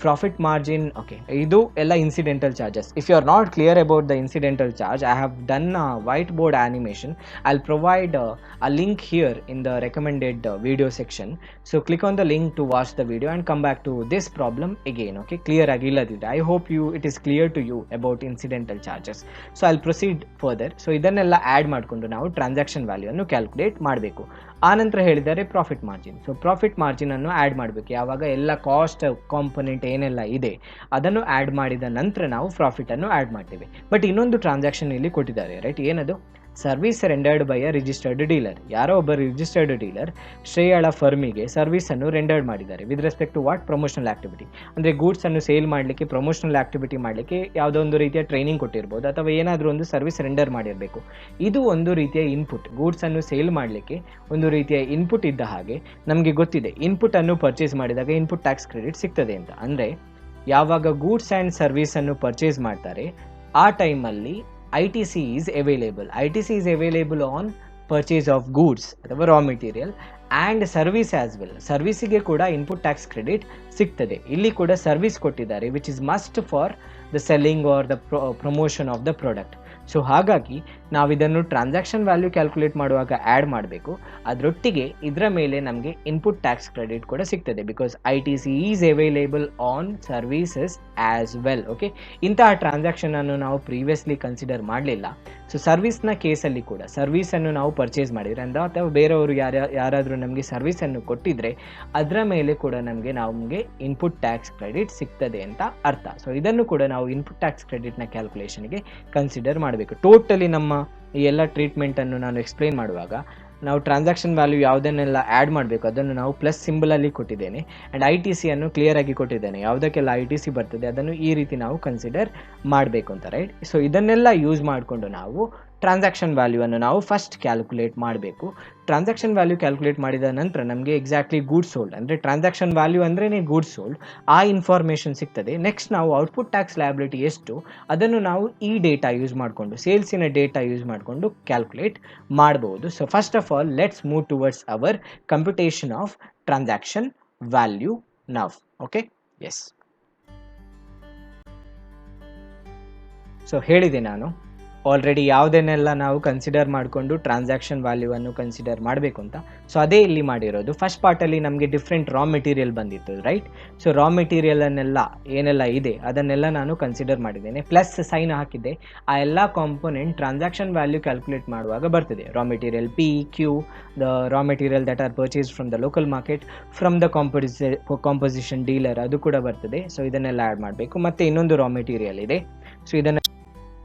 ಪ್ರಾಫಿಟ್ ಮಾರ್ಜಿನ್, ಓಕೆ, ಇದು ಎಲ್ಲ incidental charges. If you are not clear about the incidental charge, I have done a whiteboard animation. I'll provide a link here in the recommended video section. So click on the link to watch the video and come back to this problem again. Okay, clear agilladide. I hope it is clear to you about incidental charges. So I'll proceed further. So ಇದನ್ನೆಲ್ಲ ಆ್ಯಡ್ ಮಾಡಿಕೊಂಡು ನಾವು ಟ್ರಾನ್ಸಾಕ್ಷನ್ ವ್ಯಾಲ್ಯೂ ಅನ್ನು ಕ್ಯಾಲ್ಕುಲೇಟ್ ಮಾಡಬೇಕು. ಆನಂತರ ಹೇಳಿದ್ದಾರೆ profit margin. So profit margin ಅನ್ನು ಆ್ಯಡ್ ಮಾಡಬೇಕು. ಯಾವಾಗ ಎಲ್ಲ ಕಾಸ್ಟ್ ಕಾಂಪೊನೆಂಟ್ ಏನೆಲ್ಲ ಇದೆ ಅದನ್ನು ಆ್ಯಡ್ ಮಾಡಿದ ನಂತರ ನಾವು ಪ್ರಾಫಿಟ್ ಅನ್ನು ಆ್ಯಡ್ ಮಾಡ್ತೇವೆ. ಬಟ್ ಇನ್ನೊಂದು ಟ್ರಾನ್ಸಾಕ್ಷನ್ ಇಲ್ಲಿ ಕೊಟ್ಟಿದ್ದಾರೆ, ರೈಟ್? ಏನದು? Service rendered by a registered dealer. ಯಾರೋ ಒಬ್ಬ ರಿಜಿಸ್ಟರ್ಡ್ ಡೀಲರ್ ಶ್ರೇಯಳ ಫರ್ಮಿಗೆ ಸರ್ವಿಸನ್ನು ರೆಂಡರ್ಡ್ ಮಾಡಿದ್ದಾರೆ with respect to what? Promotional activity. ಅಂದರೆ ಗೂಡ್ಸನ್ನು ಸೇಲ್ ಮಾಡಲಿಕ್ಕೆ, ಪ್ರಮೋಷನಲ್ ಆಕ್ಟಿವಿಟಿ ಮಾಡಲಿಕ್ಕೆ ಯಾವುದೋ ಒಂದು ರೀತಿಯ ಟ್ರೈನಿಂಗ್ ಕೊಟ್ಟಿರ್ಬೋದು ಅಥವಾ ಏನಾದರೂ ಒಂದು ಸರ್ವಿಸ್ ರೆಂಡರ್ ಮಾಡಿರಬೇಕು. ಇದು ಒಂದು ರೀತಿಯ ಇನ್ಪುಟ್. ಗೂಡ್ಸನ್ನು ಸೇಲ್ ಮಾಡಲಿಕ್ಕೆ ಒಂದು ರೀತಿಯ ಇನ್ಪುಟ್ ಇದ್ದ ಹಾಗೆ ನಮಗೆ ಗೊತ್ತಿದೆ, ಇನ್ಪುಟನ್ನು ಪರ್ಚೇಸ್ ಮಾಡಿದಾಗ ಇನ್ಪುಟ್ ಟ್ಯಾಕ್ಸ್ ಕ್ರೆಡಿಟ್ ಸಿಗ್ತದೆ ಅಂತ. ಅಂದರೆ ಯಾವಾಗ ಗೂಡ್ಸ್ ಆ್ಯಂಡ್ ಸರ್ವಿಸನ್ನು ಪರ್ಚೇಸ್ ಮಾಡ್ತಾರೆ ಆ ಟೈಮಲ್ಲಿ ITC is available. ITC is available on purchase of goods ಅಥವಾ raw material and service as well. ಸರ್ವಿಸಿಗೆ ಕೂಡ ಇನ್ಪುಟ್ ಟ್ಯಾಕ್ಸ್ ಕ್ರೆಡಿಟ್ ಸಿಗ್ತದೆ. ಇಲ್ಲಿ ಕೂಡ ಸರ್ವಿಸ್ ಕೊಟ್ಟಿದ್ದಾರೆ which is must for the selling or the promotion of the product. So ಹಾಗಾಗಿ ನಾವು ಇದನ್ನು ಟ್ರಾನ್ಸಾಕ್ಷನ್ ವ್ಯಾಲ್ಯೂ ಕ್ಯಾಲ್ಕುಲೇಟ್ ಮಾಡುವಾಗ ಆ್ಯಡ್ ಮಾಡಬೇಕು. ಅದರೊಟ್ಟಿಗೆ ಇದರ ಮೇಲೆ ನಮಗೆ ಇನ್ಪುಟ್ ಟ್ಯಾಕ್ಸ್ ಕ್ರೆಡಿಟ್ ಕೂಡ ಸಿಗ್ತದೆ because ITC is available on services as well. Okay, ಇಂತಹ ಟ್ರಾನ್ಸಾಕ್ಷನನ್ನು ನಾವು ಪ್ರೀವಿಯಸ್ಲಿ ಕನ್ಸಿಡರ್ ಮಾಡಲಿಲ್ಲ. ಸೊ ಸರ್ವಿಸ್ನ ಕೇಸಲ್ಲಿ ಕೂಡ ಸರ್ವಿಸನ್ನು ನಾವು ಪರ್ಚೇಸ್ ಮಾಡಿದರೆ ಅಥವಾ ಬೇರೆಯವರು ಯಾರಾದರೂ ನಮಗೆ ಸರ್ವಿಸನ್ನು ಕೊಟ್ಟಿದ್ರೆ ಅದರ ಮೇಲೆ ಕೂಡ ನಮಗೆ ಇನ್ಪುಟ್ ಟ್ಯಾಕ್ಸ್ ಕ್ರೆಡಿಟ್ ಸಿಗ್ತದೆ ಅಂತ ಅರ್ಥ. ಸೊ ಇದನ್ನು ಕೂಡ ನಾವು ಇನ್ಪುಟ್ ಟ್ಯಾಕ್ಸ್ ಕ್ರೆಡಿಟ್ನ ಕ್ಯಾಲ್ಕುಲೇಷನ್ಗೆ ಕನ್ಸಿಡರ್ ಮಾಡಬೇಕು. ಟೋಟಲಿ ನಮ್ಮ ಈ ಎಲ್ಲ ಟ್ರೀಟ್ಮೆಂಟನ್ನು ನಾನು ಎಕ್ಸ್ಪ್ಲೇನ್ ಮಾಡುವಾಗ ನಾವು ಟ್ರಾನ್ಸಾಕ್ಷನ್ ವ್ಯಾಲ್ಯೂ ಯಾವುದನ್ನೆಲ್ಲ ಆ್ಯಡ್ ಮಾಡಬೇಕು ಅದನ್ನು ನಾವು ಪ್ಲಸ್ ಸಿಂಬಲಲ್ಲಿ ಕೊಟ್ಟಿದ್ದೇನೆ. ಆ್ಯಂಡ್ ITC ಅನ್ನು ಕ್ಲಿಯರ್ ಆಗಿ ಕೊಟ್ಟಿದ್ದೇನೆ. ಯಾವುದಕ್ಕೆಲ್ಲ ITC ಬರ್ತದೆ ಅದನ್ನು ಈ ರೀತಿ ನಾವು ಕನ್ಸಿಡರ್ ಮಾಡಬೇಕು ಅಂತ, ರೈಟ್? ಸೊ ಇದನ್ನೆಲ್ಲ ಯೂಸ್ ಮಾಡಿಕೊಂಡು ನಾವು ಟ್ರಾನ್ಸಾಕ್ಷನ್ ವ್ಯಾಲ್ಯೂವನ್ನು ನಾವು ಫಸ್ಟ್ ಕ್ಯಾಲ್ಕುಲೇಟ್ ಮಾಡಬೇಕು. ಟ್ರಾನ್ಸಾಕ್ಷನ್ ವ್ಯಾಲ್ಯೂ ಕ್ಯಾಲ್ಕುಲೇಟ್ ಮಾಡಿದ ನಂತರ ನಮಗೆ ಎಕ್ಸಾಕ್ಟ್ಲಿ ಗೂಡ್ಸ್ ಸೋಲ್ಡ್, ಅಂದರೆ ಟ್ರಾನ್ಸಾಕ್ಷನ್ ವ್ಯಾಲ್ಯೂ ಅಂದ್ರೇ ಗೂಡ್ಸ್ ಸೋಲ್ಡ್, ಆ ಇನ್ಫಾರ್ಮೇಷನ್ ಸಿಗ್ತದೆ. ನೆಕ್ಸ್ಟ್ ನಾವು ಔಟ್ಪುಟ್ ಟ್ಯಾಕ್ಸ್ ಲಯಬಿಲಿಟಿ ಎಷ್ಟು ಅದನ್ನು ನಾವು ಈ ಡೇಟಾ ಯೂಸ್ ಮಾಡಿಕೊಂಡು, ಸೇಲ್ಸಿನ ಡೇಟಾ ಯೂಸ್ ಮಾಡಿಕೊಂಡು ಕ್ಯಾಲ್ಕುಲೇಟ್ ಮಾಡಬಹುದು. So first of all let's move towards our computation of transaction value now. Okay, yes. So ಹೇಳಿದೆ ನಾನು ಆಲ್ರೆಡಿ ಯಾವುದನ್ನೆಲ್ಲ ನಾವು ಕನ್ಸಿಡರ್ ಮಾಡಿಕೊಂಡು ಟ್ರಾನ್ಸಾಕ್ಷನ್ ವ್ಯಾಲ್ಯೂವನ್ನು ಕನ್ಸಿಡರ್ ಮಾಡಬೇಕು ಅಂತ. ಸೊ ಅದೇ ಇಲ್ಲಿ ಮಾಡಿರೋದು. ಫಸ್ಟ್ ಪಾರ್ಟಲ್ಲಿ ನಮಗೆ ಡಿಫ್ರೆಂಟ್ ರಾ ಮೆಟೀರಿಯಲ್ ಬಂದಿತ್ತು, ರೈಟ್? ಸೊ ರಾ ಮೆಟೀರಿಯಲನ್ನೆಲ್ಲ ಏನೆಲ್ಲ ಇದೆ ಅದನ್ನೆಲ್ಲ ನಾನು ಕನ್ಸಿಡರ್ ಮಾಡಿದ್ದೇನೆ, ಪ್ಲಸ್ ಸೈನ್ ಹಾಕಿದ್ದೆ. ಆ ಎಲ್ಲ ಕಾಂಪೊನೆಂಟ್ ಟ್ರಾನ್ಸಾಕ್ಷನ್ ವ್ಯಾಲ್ಯೂ ಕ್ಯಾಲ್ಕುಲೇಟ್ ಮಾಡುವಾಗ ಬರ್ತದೆ. Raw material PQ, the raw material that are purchase from the local market, from the composition dealer, ಅದು ಕೂಡ ಬರ್ತದೆ. ಸೊ ಇದನ್ನೆಲ್ಲ ಆ್ಯಡ್ ಮಾಡಬೇಕು. ಮತ್ತು ಇನ್ನೊಂದು ರಾ ಮೆಟೀರಿಯಲ್ ಇದೆ. ಸೊ ಇದನ್ನು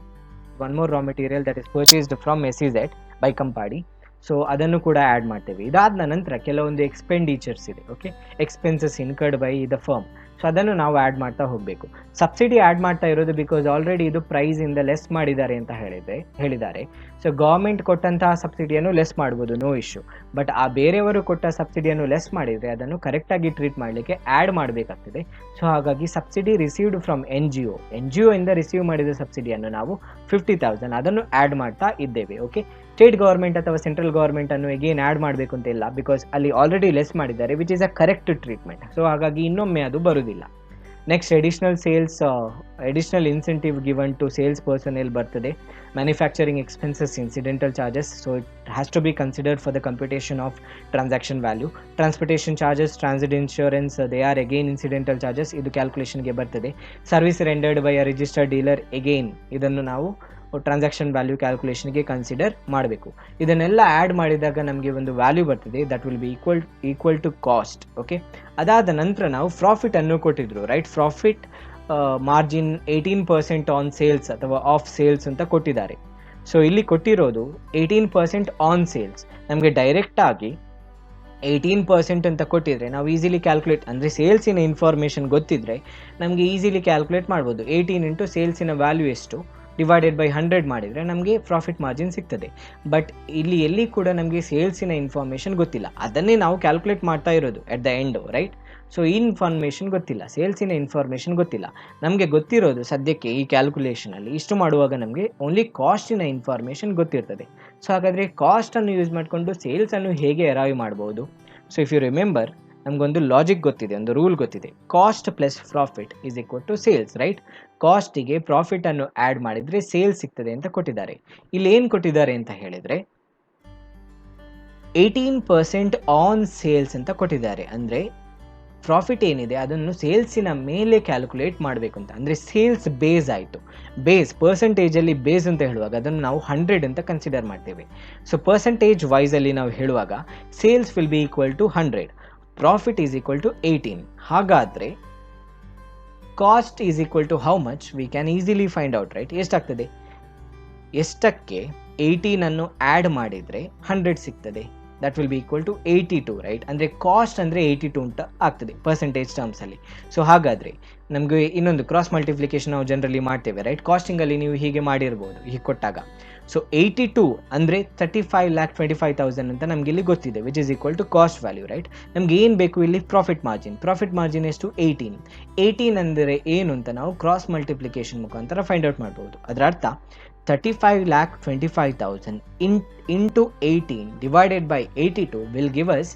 one more raw material that is purchased from SEZ by Campari. So ಅದನ್ನು ಕೂಡ ಆ್ಯಡ್ ಮಾಡ್ತೇವೆ. ಇದಾದ ನಂತರ ಕೆಲವೊಂದು ಎಕ್ಸ್ಪೆಂಡಿಚರ್ಸ್ ಇದೆ, okay, expenses incurred by the firm. So ಅದನ್ನು ನಾವು ಆ್ಯಡ್ ಮಾಡ್ತಾ ಹೋಗಬೇಕು. ಸಬ್ಸಿಡಿ ಆ್ಯಡ್ ಮಾಡ್ತಾ ಇರೋದು ಬಿಕಾಸ್ ಆಲ್ರೆಡಿ ಇದು ಪ್ರೈಸಿಂದ ಲೆಸ್ ಮಾಡಿದ್ದಾರೆ ಅಂತ ಹೇಳಿದ್ದಾರೆ. ಸೊ ಗೌರ್ಮೆಂಟ್ ಕೊಟ್ಟಂತಹ ಸಬ್ಸಿಡಿಯನ್ನು ಲೆಸ್ ಮಾಡ್ಬೋದು, ನೋ ಇಶ್ಯೂ. ಬಟ್ ಆ ಬೇರೆಯವರು ಕೊಟ್ಟ ಸಬ್ಸಿಡಿಯನ್ನು ಲೆಸ್ ಮಾಡಿದರೆ ಅದನ್ನು ಕರೆಕ್ಟಾಗಿ ಟ್ರೀಟ್ ಮಾಡಲಿಕ್ಕೆ ಆ್ಯಡ್ ಮಾಡಬೇಕಾಗ್ತದೆ. ಸೊ ಹಾಗಾಗಿ subsidy received from N G O ಇಂದ ರಿಸೀವ್ ಮಾಡಿದ ಸಬ್ಸಿಡಿಯನ್ನು ನಾವು 50,000 ಅದನ್ನು ಆ್ಯಡ್ ಮಾಡ್ತಾ ಇದ್ದೇವೆ. ಓಕೆ, ಸ್ಟೇಟ್ ಗೌರ್ಮೆಂಟ್ ಅಥವಾ ಸೆಂಟ್ರಲ್ ಗೌರ್ಮೆಂಟ್ ಅನ್ನು ಎಗೇನ್ ಆ್ಯಡ್ ಮಾಡಬೇಕು ಅಂತ ಇಲ್ಲ, ಬಿಕಾಸ್ ಅಲ್ಲಿ ಆಲ್ರೆಡಿ ಲೆಸ್ ಮಾಡಿದ್ದಾರೆ, which is a correct treatment. So ಹಾಗಾಗಿ ಇನ್ನೊಮ್ಮೆ ಅದು ಬರುವುದಿಲ್ಲ. Next additional incentive given to sales personnel ಬರ್ತದೆ. Manufacturing expenses incidental charges, so it has to be considered for the computation of transaction value. Transportation charges, transit insurance, they are again incidental charges, ಇದು ಕ್ಯಾಲ್ಕುಲೇಷನ್ಗೆ ಬರ್ತದೆ. Service rendered by a registered dealer, again ಇದನ್ನು ನಾವು ಟ್ರಾನ್ಸಾಕ್ಷನ್ ವ್ಯಾಲ್ಯೂ ಕ್ಯಾಲ್ಕುಲೇಷನ್ಗೆ ಕನ್ಸಿಡರ್ ಮಾಡಬೇಕು. ಇದನ್ನೆಲ್ಲ ಆ್ಯಡ್ ಮಾಡಿದಾಗ ನಮಗೆ ಒಂದು ವ್ಯಾಲ್ಯೂ ಬರ್ತದೆ, that will be equal to cost. Okay, ಅದಾದ ನಂತರ ನಾವು ಪ್ರಾಫಿಟ್ ಅನ್ನು ಕೊಟ್ಟಿದ್ರು, right. Profit margin 18% on sales ಅಥವಾ ಆಫ್ ಸೇಲ್ಸ್ ಅಂತ ಕೊಟ್ಟಿದ್ದಾರೆ. ಸೊ ಇಲ್ಲಿ ಕೊಟ್ಟಿರೋದು 18% ಆನ್ ಸೇಲ್ಸ್. ನಮಗೆ ಡೈರೆಕ್ಟ್ ಆಗಿ 18% ಅಂತ ಕೊಟ್ಟಿದ್ರೆ ನಾವು ಈಸಿಲಿ ಕ್ಯಾಲ್ಕುಲೇಟ್, ಅಂದರೆ ಸೇಲ್ಸಿನ ಇನ್ಫಾರ್ಮೇಷನ್ ಗೊತ್ತಿದ್ರೆ ನಮಗೆ ಈಸಿಲಿ ಕ್ಯಾಲ್ಕುಲೇಟ್ ಮಾಡ್ಬೋದು. 18 ಇಂಟು ಸೇಲ್ಸಿನ ವ್ಯಾಲ್ಯೂ ಎಷ್ಟು ಡಿವೈಡೆಡ್ ಬೈ 100 ಮಾಡಿದರೆ ನಮಗೆ ಪ್ರಾಫಿಟ್ ಮಾರ್ಜಿನ್ ಸಿಗ್ತದೆ. ಬಟ್ ಇಲ್ಲಿ ಎಲ್ಲಿ ಕೂಡ ನಮಗೆ ಸೇಲ್ಸಿನ ಇನ್ಫಾರ್ಮೇಷನ್ ಗೊತ್ತಿಲ್ಲ, ಅದನ್ನೇ ನಾವು ಕ್ಯಾಲ್ಕುಲೇಟ್ ಮಾಡ್ತಾ ಇರೋದು at the end, right. So ಈ ಇನ್ಫಾರ್ಮೇಷನ್ ಗೊತ್ತಿಲ್ಲ, ಸೇಲ್ಸಿನ ಇನ್ಫಾರ್ಮೇಷನ್ ಗೊತ್ತಿಲ್ಲ. ನಮಗೆ ಗೊತ್ತಿರೋದು ಸದ್ಯಕ್ಕೆ ಈ ಕ್ಯಾಲ್ಕುಲೇಷನಲ್ಲಿ ಇಷ್ಟು ಮಾಡುವಾಗ ನಮಗೆ ಓನ್ಲಿ ಕಾಸ್ಟಿನ ಇನ್ಫಾರ್ಮೇಷನ್ ಗೊತ್ತಿರ್ತದೆ. ಸೊ ಹಾಗಾದರೆ ಕಾಸ್ಟನ್ನು ಯೂಸ್ ಮಾಡಿಕೊಂಡು ಸೇಲ್ಸನ್ನು ಹೇಗೆ ಅರೈವ್ ಮಾಡ್ಬೋದು? ಸೊ ಇಫ್ ಯು ರಿಮೆಂಬರ್, ನಮಗೊಂದು ಲಾಜಿಕ್ ಗೊತ್ತಿದೆ, ಒಂದು ರೂಲ್ ಗೊತ್ತಿದೆ, cost plus profit is equal to sales, right. ಕಾಸ್ಟಿಗೆ ಪ್ರಾಫಿಟನ್ನು ಆ್ಯಡ್ ಮಾಡಿದರೆ ಸೇಲ್ಸ್ ಸಿಗ್ತದೆ ಅಂತ ಕೊಟ್ಟಿದ್ದಾರೆ. ಇಲ್ಲಿ ಏನು ಕೊಟ್ಟಿದ್ದಾರೆ ಅಂತ ಹೇಳಿದರೆ 18% ಆನ್ ಸೇಲ್ಸ್ ಅಂತ ಕೊಟ್ಟಿದ್ದಾರೆ. ಅಂದರೆ ಪ್ರಾಫಿಟ್ ಏನಿದೆ ಅದನ್ನು ಸೇಲ್ಸಿನ ಮೇಲೆ ಕ್ಯಾಲ್ಕುಲೇಟ್ ಮಾಡಬೇಕು ಅಂತ. ಅಂದರೆ ಸೇಲ್ಸ್ ಬೇಸ್ ಆಯಿತು. ಬೇಸ್ ಪರ್ಸೆಂಟೇಜಲ್ಲಿ ಬೇಸ್ ಅಂತ ಹೇಳುವಾಗ ಅದನ್ನು ನಾವು 100 ಅಂತ ಕನ್ಸಿಡರ್ ಮಾಡ್ತೇವೆ. ಸೊ ಪರ್ಸೆಂಟೇಜ್ ವೈಸಲ್ಲಿ ನಾವು ಹೇಳುವಾಗ sales will be equal to 100, profit is equal to 18. ಹಾಗಾದರೆ cost is equal to how much? We can easily find out, right. ಎಷ್ಟಾಗ್ತದೆ? ಎಷ್ಟಕ್ಕೆ 18 ಅನ್ನು ಆ್ಯಡ್ ಮಾಡಿದರೆ 100 ಸಿಗ್ತದೆ? That will be equal to 82, right. ಅಂದರೆ ಕಾಸ್ಟ್ ಅಂದರೆ 82 ಅಂತ ಆಗ್ತದೆ ಪರ್ಸೆಂಟೇಜ್ ಟರ್ಮ್ಸಲ್ಲಿ. ಸೊ ಹಾಗಾದರೆ ನಮಗೆ ಇನ್ನೊಂದು ಕ್ರಾಸ್ ಮಲ್ಟಿಪ್ಲಿಕೇಶನ್ ನಾವು ಜನರಲಿ ಮಾಡ್ತೇವೆ, ರೈಟ್. ಕಾಸ್ಟಿಂಗಲ್ಲಿ ನೀವು ಹೀಗೆ ಮಾಡಿರ್ಬೋದು, ಹೀಗೆ ಕೊಟ್ಟಾಗ. ಸೊ 82 ಅಂದರೆ 35,25,000 ಅಂತ ನಮಗೆ ಇಲ್ಲಿ ಗೊತ್ತಿದೆ, which is equal to cost value, right. ನಮ್ಗೆ ಏನು ಬೇಕು ಇಲ್ಲಿ? ಪ್ರಾಫಿಟ್ ಮಾರ್ಜಿನ್ ಎಷ್ಟು? 18 ಅಂದರೆ ಏನು ಅಂತ ನಾವು ಕ್ರಾಸ್ ಮಲ್ಟಿಪ್ಲಿಕೇಶನ್ ಮುಖಾಂತರ ಫೈಂಡ್ ಔಟ್ ಮಾಡ್ಬೋದು. ಅದರ ಅರ್ಥ 35,25,000 into 18 divided by 82 will give us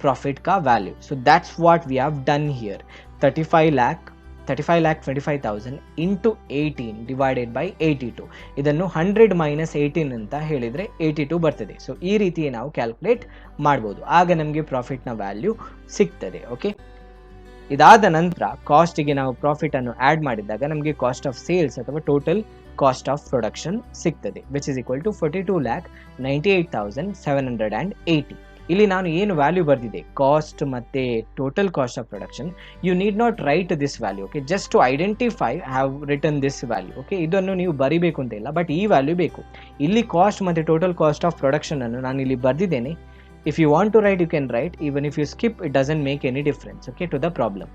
profit ka value. So that's what we have done here. 35,25,000 into 18 divided by 82. ಇದನ್ನು 100 minus 18 ಅಂತ ಹೇಳಿದರೆ 82 ಬರ್ತದೆ. ಸೊ ಈ ರೀತಿ ನಾವು ಕ್ಯಾಲ್ಕುಲೇಟ್ ಮಾಡ್ಬೋದು, ಆಗ ನಮಗೆ ಪ್ರಾಫಿಟ್ನ ವ್ಯಾಲ್ಯೂ ಸಿಗ್ತದೆ. ಓಕೆ, ಇದಾದ ನಂತರ ಕಾಸ್ಟಿಗೆ ನಾವು ಪ್ರಾಫಿಟನ್ನು ಆ್ಯಡ್ ಮಾಡಿದಾಗ ನಮಗೆ ಕಾಸ್ಟ್ ಆಫ್ ಸೇಲ್ಸ್ ಅಥವಾ ಟೋಟಲ್ ಕಾಸ್ಟ್ ಆಫ್ ಪ್ರೊಡಕ್ಷನ್ ಸಿಗ್ತದೆ, ವಿಚ್ ಇಸ್ ಈಕ್ವಲ್ ಟು 42,98,780. ಇಲ್ಲಿ ನಾನು ಏನು ವ್ಯಾಲ್ಯೂ ಬರೆದಿದೆ, ಕಾಸ್ಟ್ ಮತ್ತು total cost of production, you need not write this value. Okay, just to identify have written this value. Okay, ಇದನ್ನು ನೀವು ಬರಿಬೇಕು ಅಂತ ಇಲ್ಲ, ಬಟ್ ಈ ವ್ಯಾಲ್ಯೂ ಬೇಕು. ಇಲ್ಲಿ ಕಾಸ್ಟ್ ಮತ್ತು ಟೋಟಲ್ ಕಾಸ್ಟ್ ಆಫ್ ಪ್ರೊಡಕ್ಷನ್ ಅನ್ನು ನಾನು ಇಲ್ಲಿ ಬರೆದಿದ್ದೇನೆ. If you want to write, you can write. Even if you skip, it doesn't make any difference, okay, to the problem.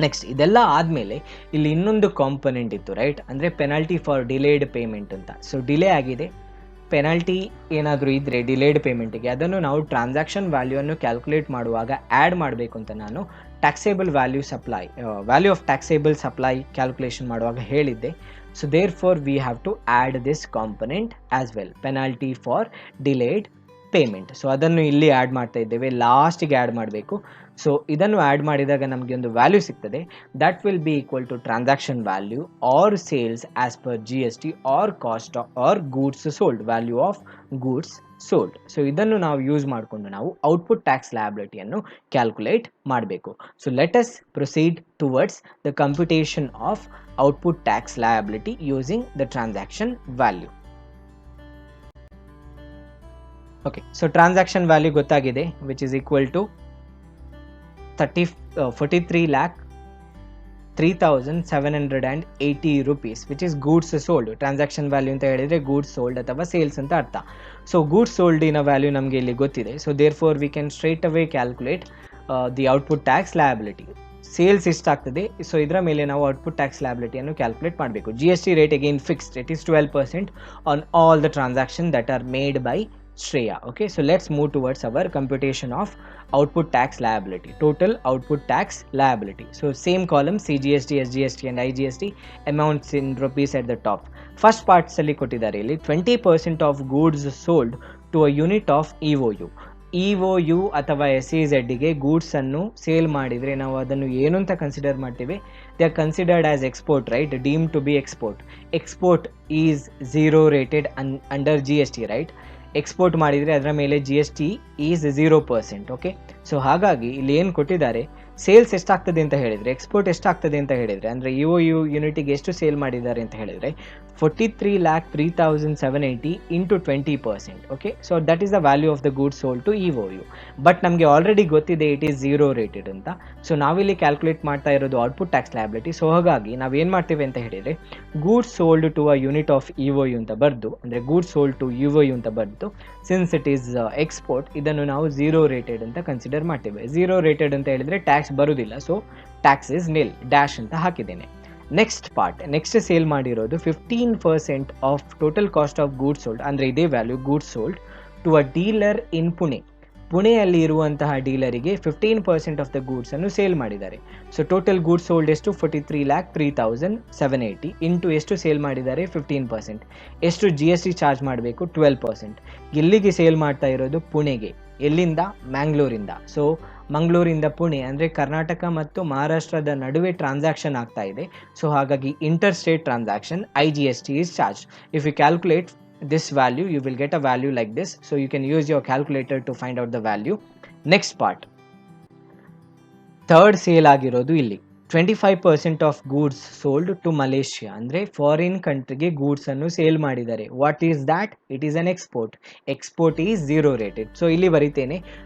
Next ಇದೆಲ್ಲ ಆದಮೇಲೆ ಇಲ್ಲಿ ಇನ್ನೊಂದು ಕಾಂಪೊನೆಂಟ್ ಇತ್ತು, ರೈಟ್. ಅಂದರೆ ಪೆನಾಲ್ಟಿ ಫಾರ್ ಡಿಲೇಡ್ ಪೇಮೆಂಟ್ ಅಂತ. ಸೊ ಡಿಲೇ ಆಗಿದೆ, ಪೆನಾಲ್ಟಿ ಏನಾದರೂ ಇದ್ದರೆ ಡಿಲೇಡ್ ಪೇಮೆಂಟಿಗೆ, ಅದನ್ನು ನಾವು ಟ್ರಾನ್ಸಾಕ್ಷನ್ ವ್ಯಾಲ್ಯೂವನ್ನು ಕ್ಯಾಲ್ಕುಲೇಟ್ ಮಾಡುವಾಗ ಆ್ಯಡ್ ಮಾಡಬೇಕು ಅಂತ ನಾನು taxable value of taxable supply calculation ಮಾಡುವಾಗ ಹೇಳಿದ್ದೆ. So therefore we have to add this component as well, penalty for delayed payment. So ಅದನ್ನು ಇಲ್ಲಿ ಆ್ಯಡ್ ಮಾಡ್ತಾ ಇದ್ದೇವೆ, ಲಾಸ್ಟಿಗೆ ಆ್ಯಡ್ ಮಾಡಬೇಕು. ಸೊ ಇದನ್ನು ಆ್ಯಡ್ ಮಾಡಿದಾಗ ನಮಗೆ ಒಂದು ವ್ಯಾಲ್ಯೂ ಸಿಗ್ತದೆ, that will be equal to transaction value or sales as per GST or cost or goods sold, value of goods sold. So ಇದನ್ನು ನಾವು ಯೂಸ್ ಮಾಡಿಕೊಂಡು ನಾವು ಔಟ್ಪುಟ್ ಟ್ಯಾಕ್ಸ್ ಲಯಬಿಲಿಟಿಯನ್ನು ಕ್ಯಾಲ್ಕುಲೇಟ್ ಮಾಡಬೇಕು. So let us proceed towards the computation of output tax liability using the transaction value. Okay, so transaction value ಗೊತ್ತಾಗಿದೆ, which is equal to 43 lakh 3,780 rupees, which is goods sold. Transaction value ಅಂತ ಹೇಳಿದ್ರೆ goods sold ಅಥವಾ ಸೇಲ್ಸ್ ಅಂತ ಅರ್ಥ. ಸೊ goods sold ಇನ ವ್ಯಾಲ್ಯೂ ನಮಗೆ ಇಲ್ಲಿ ಗೊತ್ತಿದೆ. So therefore we can straight away calculate the output tax liability. Sales ಎಷ್ಟಾಗ್ತದೆ, ಸೊ ಇದರ ಮೇಲೆ ನಾವು ಔಟ್ಪುಟ್ ಟ್ಯಾಕ್ಸ್ ಲಯಬಿಲಿಟಿಯನ್ನು ಕ್ಯಾಲ್ಕುಲೇಟ್ ಮಾಡಬೇಕು. G S T rate again fixed, it is 12% on all the transaction that are made by Shreya. Okay, so let's move towards our computation of output tax liability, total output tax liability. So same column, CGST, SGST and IGST, amounts in rupees at the top. First part ಅಲ್ಲಿ ಕೊಟ್ಟಿದ್ದಾರೆ ಇಲ್ಲಿ 20% of goods sold to a unit of EOU. EOU ಅಥವಾ SEZಗೆ ಗೂಡ್ಸ್ ಅನ್ನು ಸೇಲ್ ಮಾಡಿದರೆ ನಾವು ಅದನ್ನು ಏನು ಅಂತ ಕನ್ಸಿಡರ್ ಮಾಡ್ತೀವಿ? They are considered as export, right? Deemed to be export. Export is zero rated under G S T, right? Export ಮಾಡಿದರೆ ಅದರ ಮೇಲೆ G S T is 0%. Okay, so ಹಾಗಾಗಿ ಇಲ್ಲಿ ಏನು ಕೊಟ್ಟಿದ್ದಾರೆ, ಸೇಲ್ಸ್ ಎಷ್ಟಾಗ್ತದೆ ಅಂತ ಹೇಳಿದರೆ, ಎಕ್ಸ್ಪೋರ್ಟ್ ಎಷ್ಟಾಗ್ತದೆ ಅಂತ ಹೇಳಿದರೆ, ಅಂದರೆ EOU ಯೂನಿಟಿಗೆ ಎಷ್ಟು ಸೇಲ್ ಮಾಡಿದ್ದಾರೆ ಅಂತ ಹೇಳಿದರೆ 43,03,780 into 20%. Okay, so that is the value of the goods sold to EOU. But ನಮಗೆ ಆಲ್ರೆಡಿ ಗೊತ್ತಿದೆ ಇಟ್ ಈಸ್ ಝೀರೋ ರೇಟೆಡ್ ಅಂತ. ಸೊ ನಾವಿಲ್ಲಿ ಕ್ಯಾಲ್ಕುಲೇಟ್ ಮಾಡ್ತಾ ಇರೋದು ಔಟ್ಪುಟ್ ಟ್ಯಾಕ್ಸ್ ಲಯಬಿಲಿಟಿ. ಸೊ ಹಾಗಾಗಿ ನಾವೇನು ಮಾಡ್ತೀವಿ ಅಂತ ಹೇಳಿದರೆ, goods sold to a unit of EOU ಅಂತ ಬರೆದು, ಅಂದರೆ ಗೂಡ್ಸ್ ಸೋಲ್ಡ್ ಟು EOU ಅಂತ ಬರೆದು, ಸಿನ್ಸ್ ಇಟ್ ಈಸ್ ಎಕ್ಸ್ಪೋರ್ಟ್, ಇದನ್ನು ನಾವು ಝೀರೋ ರೇಟೆಡ್ ಅಂತ ಕನ್ಸಿಡರ್ ಮಾಡ್ತೇವೆ. ಝೀರೋ ರೇಟೆಡ್ ಅಂತ ಹೇಳಿದರೆ ಟ್ಯಾಕ್ಸ್ ಬರುವುದಿಲ್ಲ, so tax is nil, dash ಅಂತ ಹಾಕಿದ್ದೇನೆ. ನೆಕ್ಸ್ಟ್ ಪಾರ್ಟ್, ನೆಕ್ಸ್ಟ್ ಸೇಲ್ ಮಾಡಿರೋದು 15% of total cost of goods sold, ಅಂದರೆ ಇದೇ value goods sold to a dealer in Pune. ಪುಣೆಯಲ್ಲಿ ಇರುವಂತಹ ಡೀಲರಿಗೆ 15% ಆಫ್ ದ ಗೂಡ್ಸ್ ಅನ್ನು ಸೇಲ್ ಮಾಡಿದ್ದಾರೆ. ಸೊ ಟೋಟಲ್ ಗೂಡ್ಸ್ ಸೋಲ್ಡ್ ಎಷ್ಟು? 43,03,780 ಇಂಟು ಎಷ್ಟು ಸೇಲ್ ಮಾಡಿದ್ದಾರೆ? 15%. ಎಷ್ಟು ಜಿ ಎಸ್ ಟಿ ಚಾರ್ಜ್ ಮಾಡಬೇಕು? 12%. ಎಲ್ಲಿಗೆ ಸೇಲ್ ಮಾಡ್ತಾ ಇರೋದು? ಪುಣೆಗೆ. ಎಲ್ಲಿಂದ? ಮ್ಯಾಂಗ್ಳೂರಿಂದ. ಸೊ ಮಂಗಳೂರಿಂದ ಪುಣೆ ಅಂದರೆ ಕರ್ನಾಟಕ ಮತ್ತು ಮಹಾರಾಷ್ಟ್ರದ ನಡುವೆ ಟ್ರಾನ್ಸಾಕ್ಷನ್ ಆಗ್ತಾ ಇದೆ. ಸೊ ಹಾಗಾಗಿ inter state transaction, IGST is charged. If you calculate this value, you will get a value like this. So you can use your calculator to find out the value. Next part, third sale ಆಗಿರೋದು ಇಲ್ಲಿ 25% of goods sold to Malaysia, ಅಂದರೆ ಫಾರಿನ್ ಕಂಟ್ರಿಗೆ ಗೂಡ್ಸ್ ಅನ್ನು ಸೇಲ್ ಮಾಡಿದ್ದಾರೆ. What is that? It is an export. Export is zero rated. So ಇಲ್ಲಿ ಬರೀತೇನೆ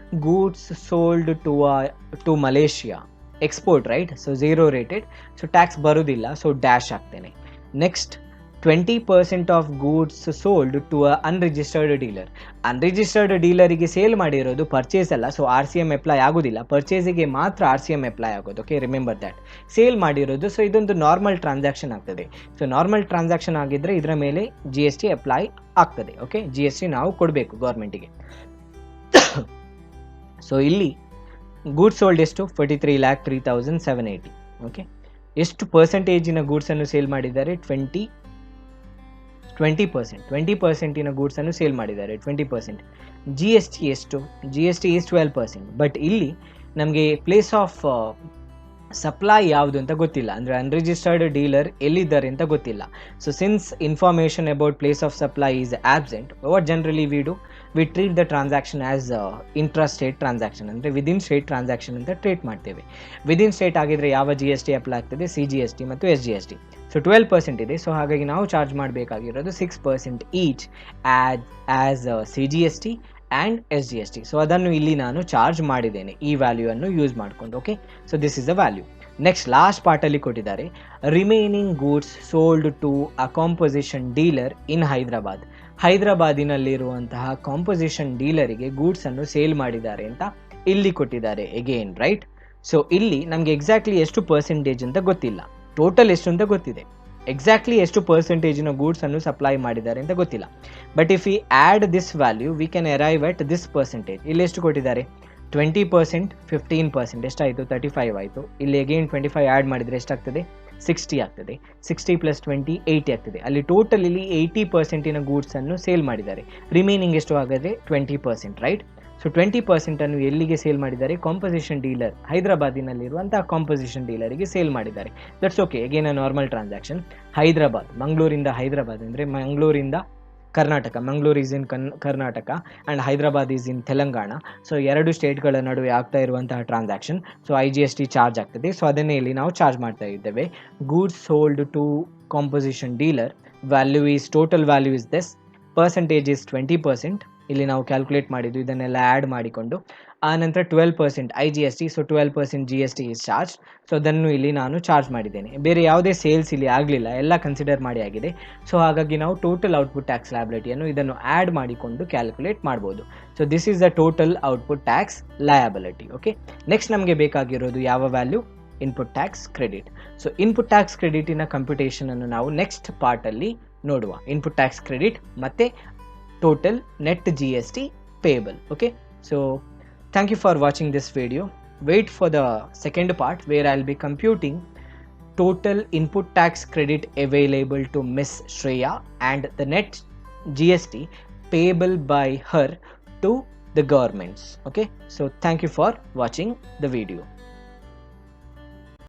goods sold to Malaysia, export, right? So zero rated, so tax ಬರುವುದಿಲ್ಲ, ಸೊ ಡ್ಯಾಶ್ ಆಗ್ತೇನೆ. Next 20% of goods sold to a unregistered dealer. Unregistered ಡೀಲರಿಗೆ ಸೇಲ್ ಮಾಡಿರೋದು ಪರ್ಚೇಸ್ ಅಲ್ಲ, ಸೊ RCM ಅಪ್ಲೈ ಆಗೋದಿಲ್ಲ. ಪರ್ಚೇಸಿಗೆ ಮಾತ್ರ RCM ಅಪ್ಲೈ ಆಗೋದು. Okay, remember that. ಸೇಲ್ ಮಾಡಿರೋದು, ಸೊ ಇದೊಂದು ನಾರ್ಮಲ್ ಟ್ರಾನ್ಸಾಕ್ಷನ್ ಆಗ್ತದೆ. ಸೊ ನಾರ್ಮಲ್ ಟ್ರಾನ್ಸಾಕ್ಷನ್ ಆಗಿದ್ದರೆ ಇದರ ಮೇಲೆ GST ಅಪ್ಲೈ ಆಗ್ತದೆ. ಓಕೆ, GST ನಾವು ಕೊಡಬೇಕು ಗೌರ್ಮೆಂಟಿಗೆ. ಸೊ ಇಲ್ಲಿ ಗೂಡ್ಸ್ ಸೋಲ್ಡ್ ಎಷ್ಟು? 43,03,780. ಓಕೆ, ಎಷ್ಟು ಪರ್ಸೆಂಟೇಜಿನ ಗೂಡ್ಸನ್ನು ಸೇಲ್ ಮಾಡಿದ್ದಾರೆ? 20% ಇನ ಗೂಡ್ಸನ್ನು ಸೇಲ್ ಮಾಡಿದ್ದಾರೆ. 20%. GST ಎಷ್ಟು? GST is 12%. ಬಟ್ ಇಲ್ಲಿ ನಮಗೆ ಪ್ಲೇಸ್ ಆಫ್ ಸಪ್ಲೈ ಯಾವುದು ಅಂತ ಗೊತ್ತಿಲ್ಲ, ಅಂದರೆ ಅನ್ರಿಜಿಸ್ಟರ್ಡ್ ಡೀಲರ್ ಎಲ್ಲಿದ್ದಾರೆ ಅಂತ ಗೊತ್ತಿಲ್ಲ. So since information about place of supply is absent, what generally we treat the transaction as intra state transaction, ಅಂದರೆ ವಿದಿನ್ ಸ್ಟೇಟ್ ಟ್ರಾನ್ಸಾಕ್ಷನ್ ಅಂತ ಟ್ರೀಟ್ ಮಾಡ್ತೇವೆ. ವಿದಿನ್ ಸ್ಟೇಟ್ ಆಗಿದ್ರೆ ಯಾವ GST ಅಪ್ಲೈ ಆಗ್ತದೆ? CGST ಮತ್ತು SGST. ಸೊ 12% ಇದೆ. ಸೊ ಹಾಗಾಗಿ ನಾವು ಚಾರ್ಜ್ ಮಾಡಬೇಕಾಗಿರೋದು 6% each as CGST and SGST. So ಅದನ್ನು ಇಲ್ಲಿ ನಾನು ಚಾರ್ಜ್ ಮಾಡಿದ್ದೇನೆ ಈ ವ್ಯಾಲ್ಯೂವನ್ನು ಯೂಸ್ ಮಾಡಿಕೊಂಡು. Okay, so this is the value. Next last ಪಾರ್ಟಲ್ಲಿ ಕೊಟ್ಟಿದ್ದಾರೆ remaining goods sold to a composition dealer in Hyderabad. ಹೈದರಾಬಾದಿನಲ್ಲಿರುವಂತಹ ಕಾಂಪೋಸಿಷನ್ ಡೀಲರಿಗೆ ಗೂಡ್ಸನ್ನು ಸೇಲ್ ಮಾಡಿದ್ದಾರೆ ಅಂತ ಇಲ್ಲಿ ಕೊಟ್ಟಿದ್ದಾರೆ ಎಗೇನ್, ರೈಟ್? ಸೊ ಇಲ್ಲಿ ನಮಗೆ ಎಕ್ಸಾಕ್ಟ್ಲಿ ಎಷ್ಟು ಪರ್ಸೆಂಟೇಜ್ ಅಂತ ಗೊತ್ತಿಲ್ಲ, ಟೋಟಲ್ ಎಷ್ಟು ಅಂತ ಗೊತ್ತಿದೆ, ಎಕ್ಸಾಕ್ಟ್ಲಿ ಎಷ್ಟು ಪರ್ಸೆಂಟೇಜಿನ ಗೂಡ್ಸನ್ನು ಸಪ್ಲೈ ಮಾಡಿದ್ದಾರೆ ಅಂತ ಗೊತ್ತಿಲ್ಲ. But if we add this value we can arrive at this percentage. ಇಲ್ಲಿ ಎಷ್ಟು ಕೊಟ್ಟಿದ್ದಾರೆ? 20%, 15%, ಎಷ್ಟಾಯಿತು? 35 ಆಯಿತು. ಇಲ್ಲಿ ಅಗೇನ್ 25 ಆ್ಯಡ್ ಮಾಡಿದರೆ ಎಷ್ಟಾಗ್ತದೆ? 60 ಆಗ್ತದೆ. 60 + 20 80 ಆಗ್ತದೆ. ಅಲ್ಲಿ ಟೋಟಲ್ ಇಲ್ಲಿ 80%ಇನ ಗೂಡ್ಸನ್ನು ಸೇಲ್ ಮಾಡಿದ್ದಾರೆ. ರಿಮೈನಿಂಗ್ ಎಷ್ಟು ಆಗಿದೆ? 20%, ರೈಟ್? ಸೊ 20% ಎಲ್ಲಿಗೆ ಸೇಲ್ ಮಾಡಿದ್ದಾರೆ? ಕಾಂಪೋಸಿಷನ್ ಡೀಲರ್, ಹೈದರಾಬಾದಿನಲ್ಲಿರುವಂತಹ ಕಾಂಪೋಸಿಷನ್ ಡೀಲರಿಗೆ ಸೇಲ್ ಮಾಡಿದ್ದಾರೆ. That's okay, again a normal transaction. Hyderabad, ಮಂಗಳೂರಿಂದ ಹೈದರಾಬಾದ್ ಅಂದರೆ ಮಂಗಳೂರಿಂದ Karnataka. Mangaluru is in Karnataka and Hyderabad is in Telangana. So ಎರಡು ಸ್ಟೇಟ್ಗಳ ನಡುವೆ ಆಗ್ತಾ ಇರುವಂತಹ ಟ್ರಾನ್ಸಾಕ್ಷನ್. ಸೊ IGST ಚಾರ್ಜ್ ಆಗ್ತದೆ. ಸೊ ಅದನ್ನೇ ಇಲ್ಲಿ ನಾವು ಚಾರ್ಜ್ ಮಾಡ್ತಾ ಇದ್ದೇವೆ. Goods sold to composition dealer, value is, total value is this, percentage is 20%, ಇಲ್ಲಿ ನಾವು ಕ್ಯಾಲ್ಕುಲೇಟ್ ಮಾಡಿದ್ದು ಇದನ್ನೆಲ್ಲ ಆ್ಯಡ್ ಮಾಡಿಕೊಂಡು ಆ ನಂತರ 12% IGST, so 12% GST is charge. So ಅದನ್ನು ಇಲ್ಲಿ ನಾನು ಚಾರ್ಜ್ ಮಾಡಿದ್ದೇನೆ. ಬೇರೆ ಯಾವುದೇ ಸೇಲ್ಸ್ ಇಲ್ಲಿ ಆಗಲಿಲ್ಲ, ಎಲ್ಲ ಕನ್ಸಿಡರ್ ಮಾಡಿ ಆಗಿದೆ. ಸೊ ಹಾಗಾಗಿ ನಾವು ಟೋಟಲ್ ಔಟ್ಪುಟ್ ಟ್ಯಾಕ್ಸ್ ಲಯಬಿಲಿಟಿಯನ್ನು ಇದನ್ನು ಆ್ಯಡ್ ಮಾಡಿಕೊಂಡು ಕ್ಯಾಲ್ಕುಲೇಟ್ ಮಾಡ್ಬೋದು. So this is the total output tax liability. Okay, next ನಮಗೆ ಬೇಕಾಗಿರೋದು ಯಾವ value? Input tax credit. So input tax ಕ್ರೆಡಿಟಿನ ಕಂಪ್ಯೂಟೇಷನ್ ಅನ್ನು ನಾವು ನೆಕ್ಸ್ಟ್ ಪಾರ್ಟಲ್ಲಿ ನೋಡುವ. ಇನ್ಪುಟ್ ಟ್ಯಾಕ್ಸ್ ಕ್ರೆಡಿಟ್ ಮತ್ತು total net GST payable. Okay, so thank you for watching this video. Wait for the second part where I'll be computing total input tax credit available to Miss Shreya and the net GST payable by her to the governments. Okay, so thank you for watching the video.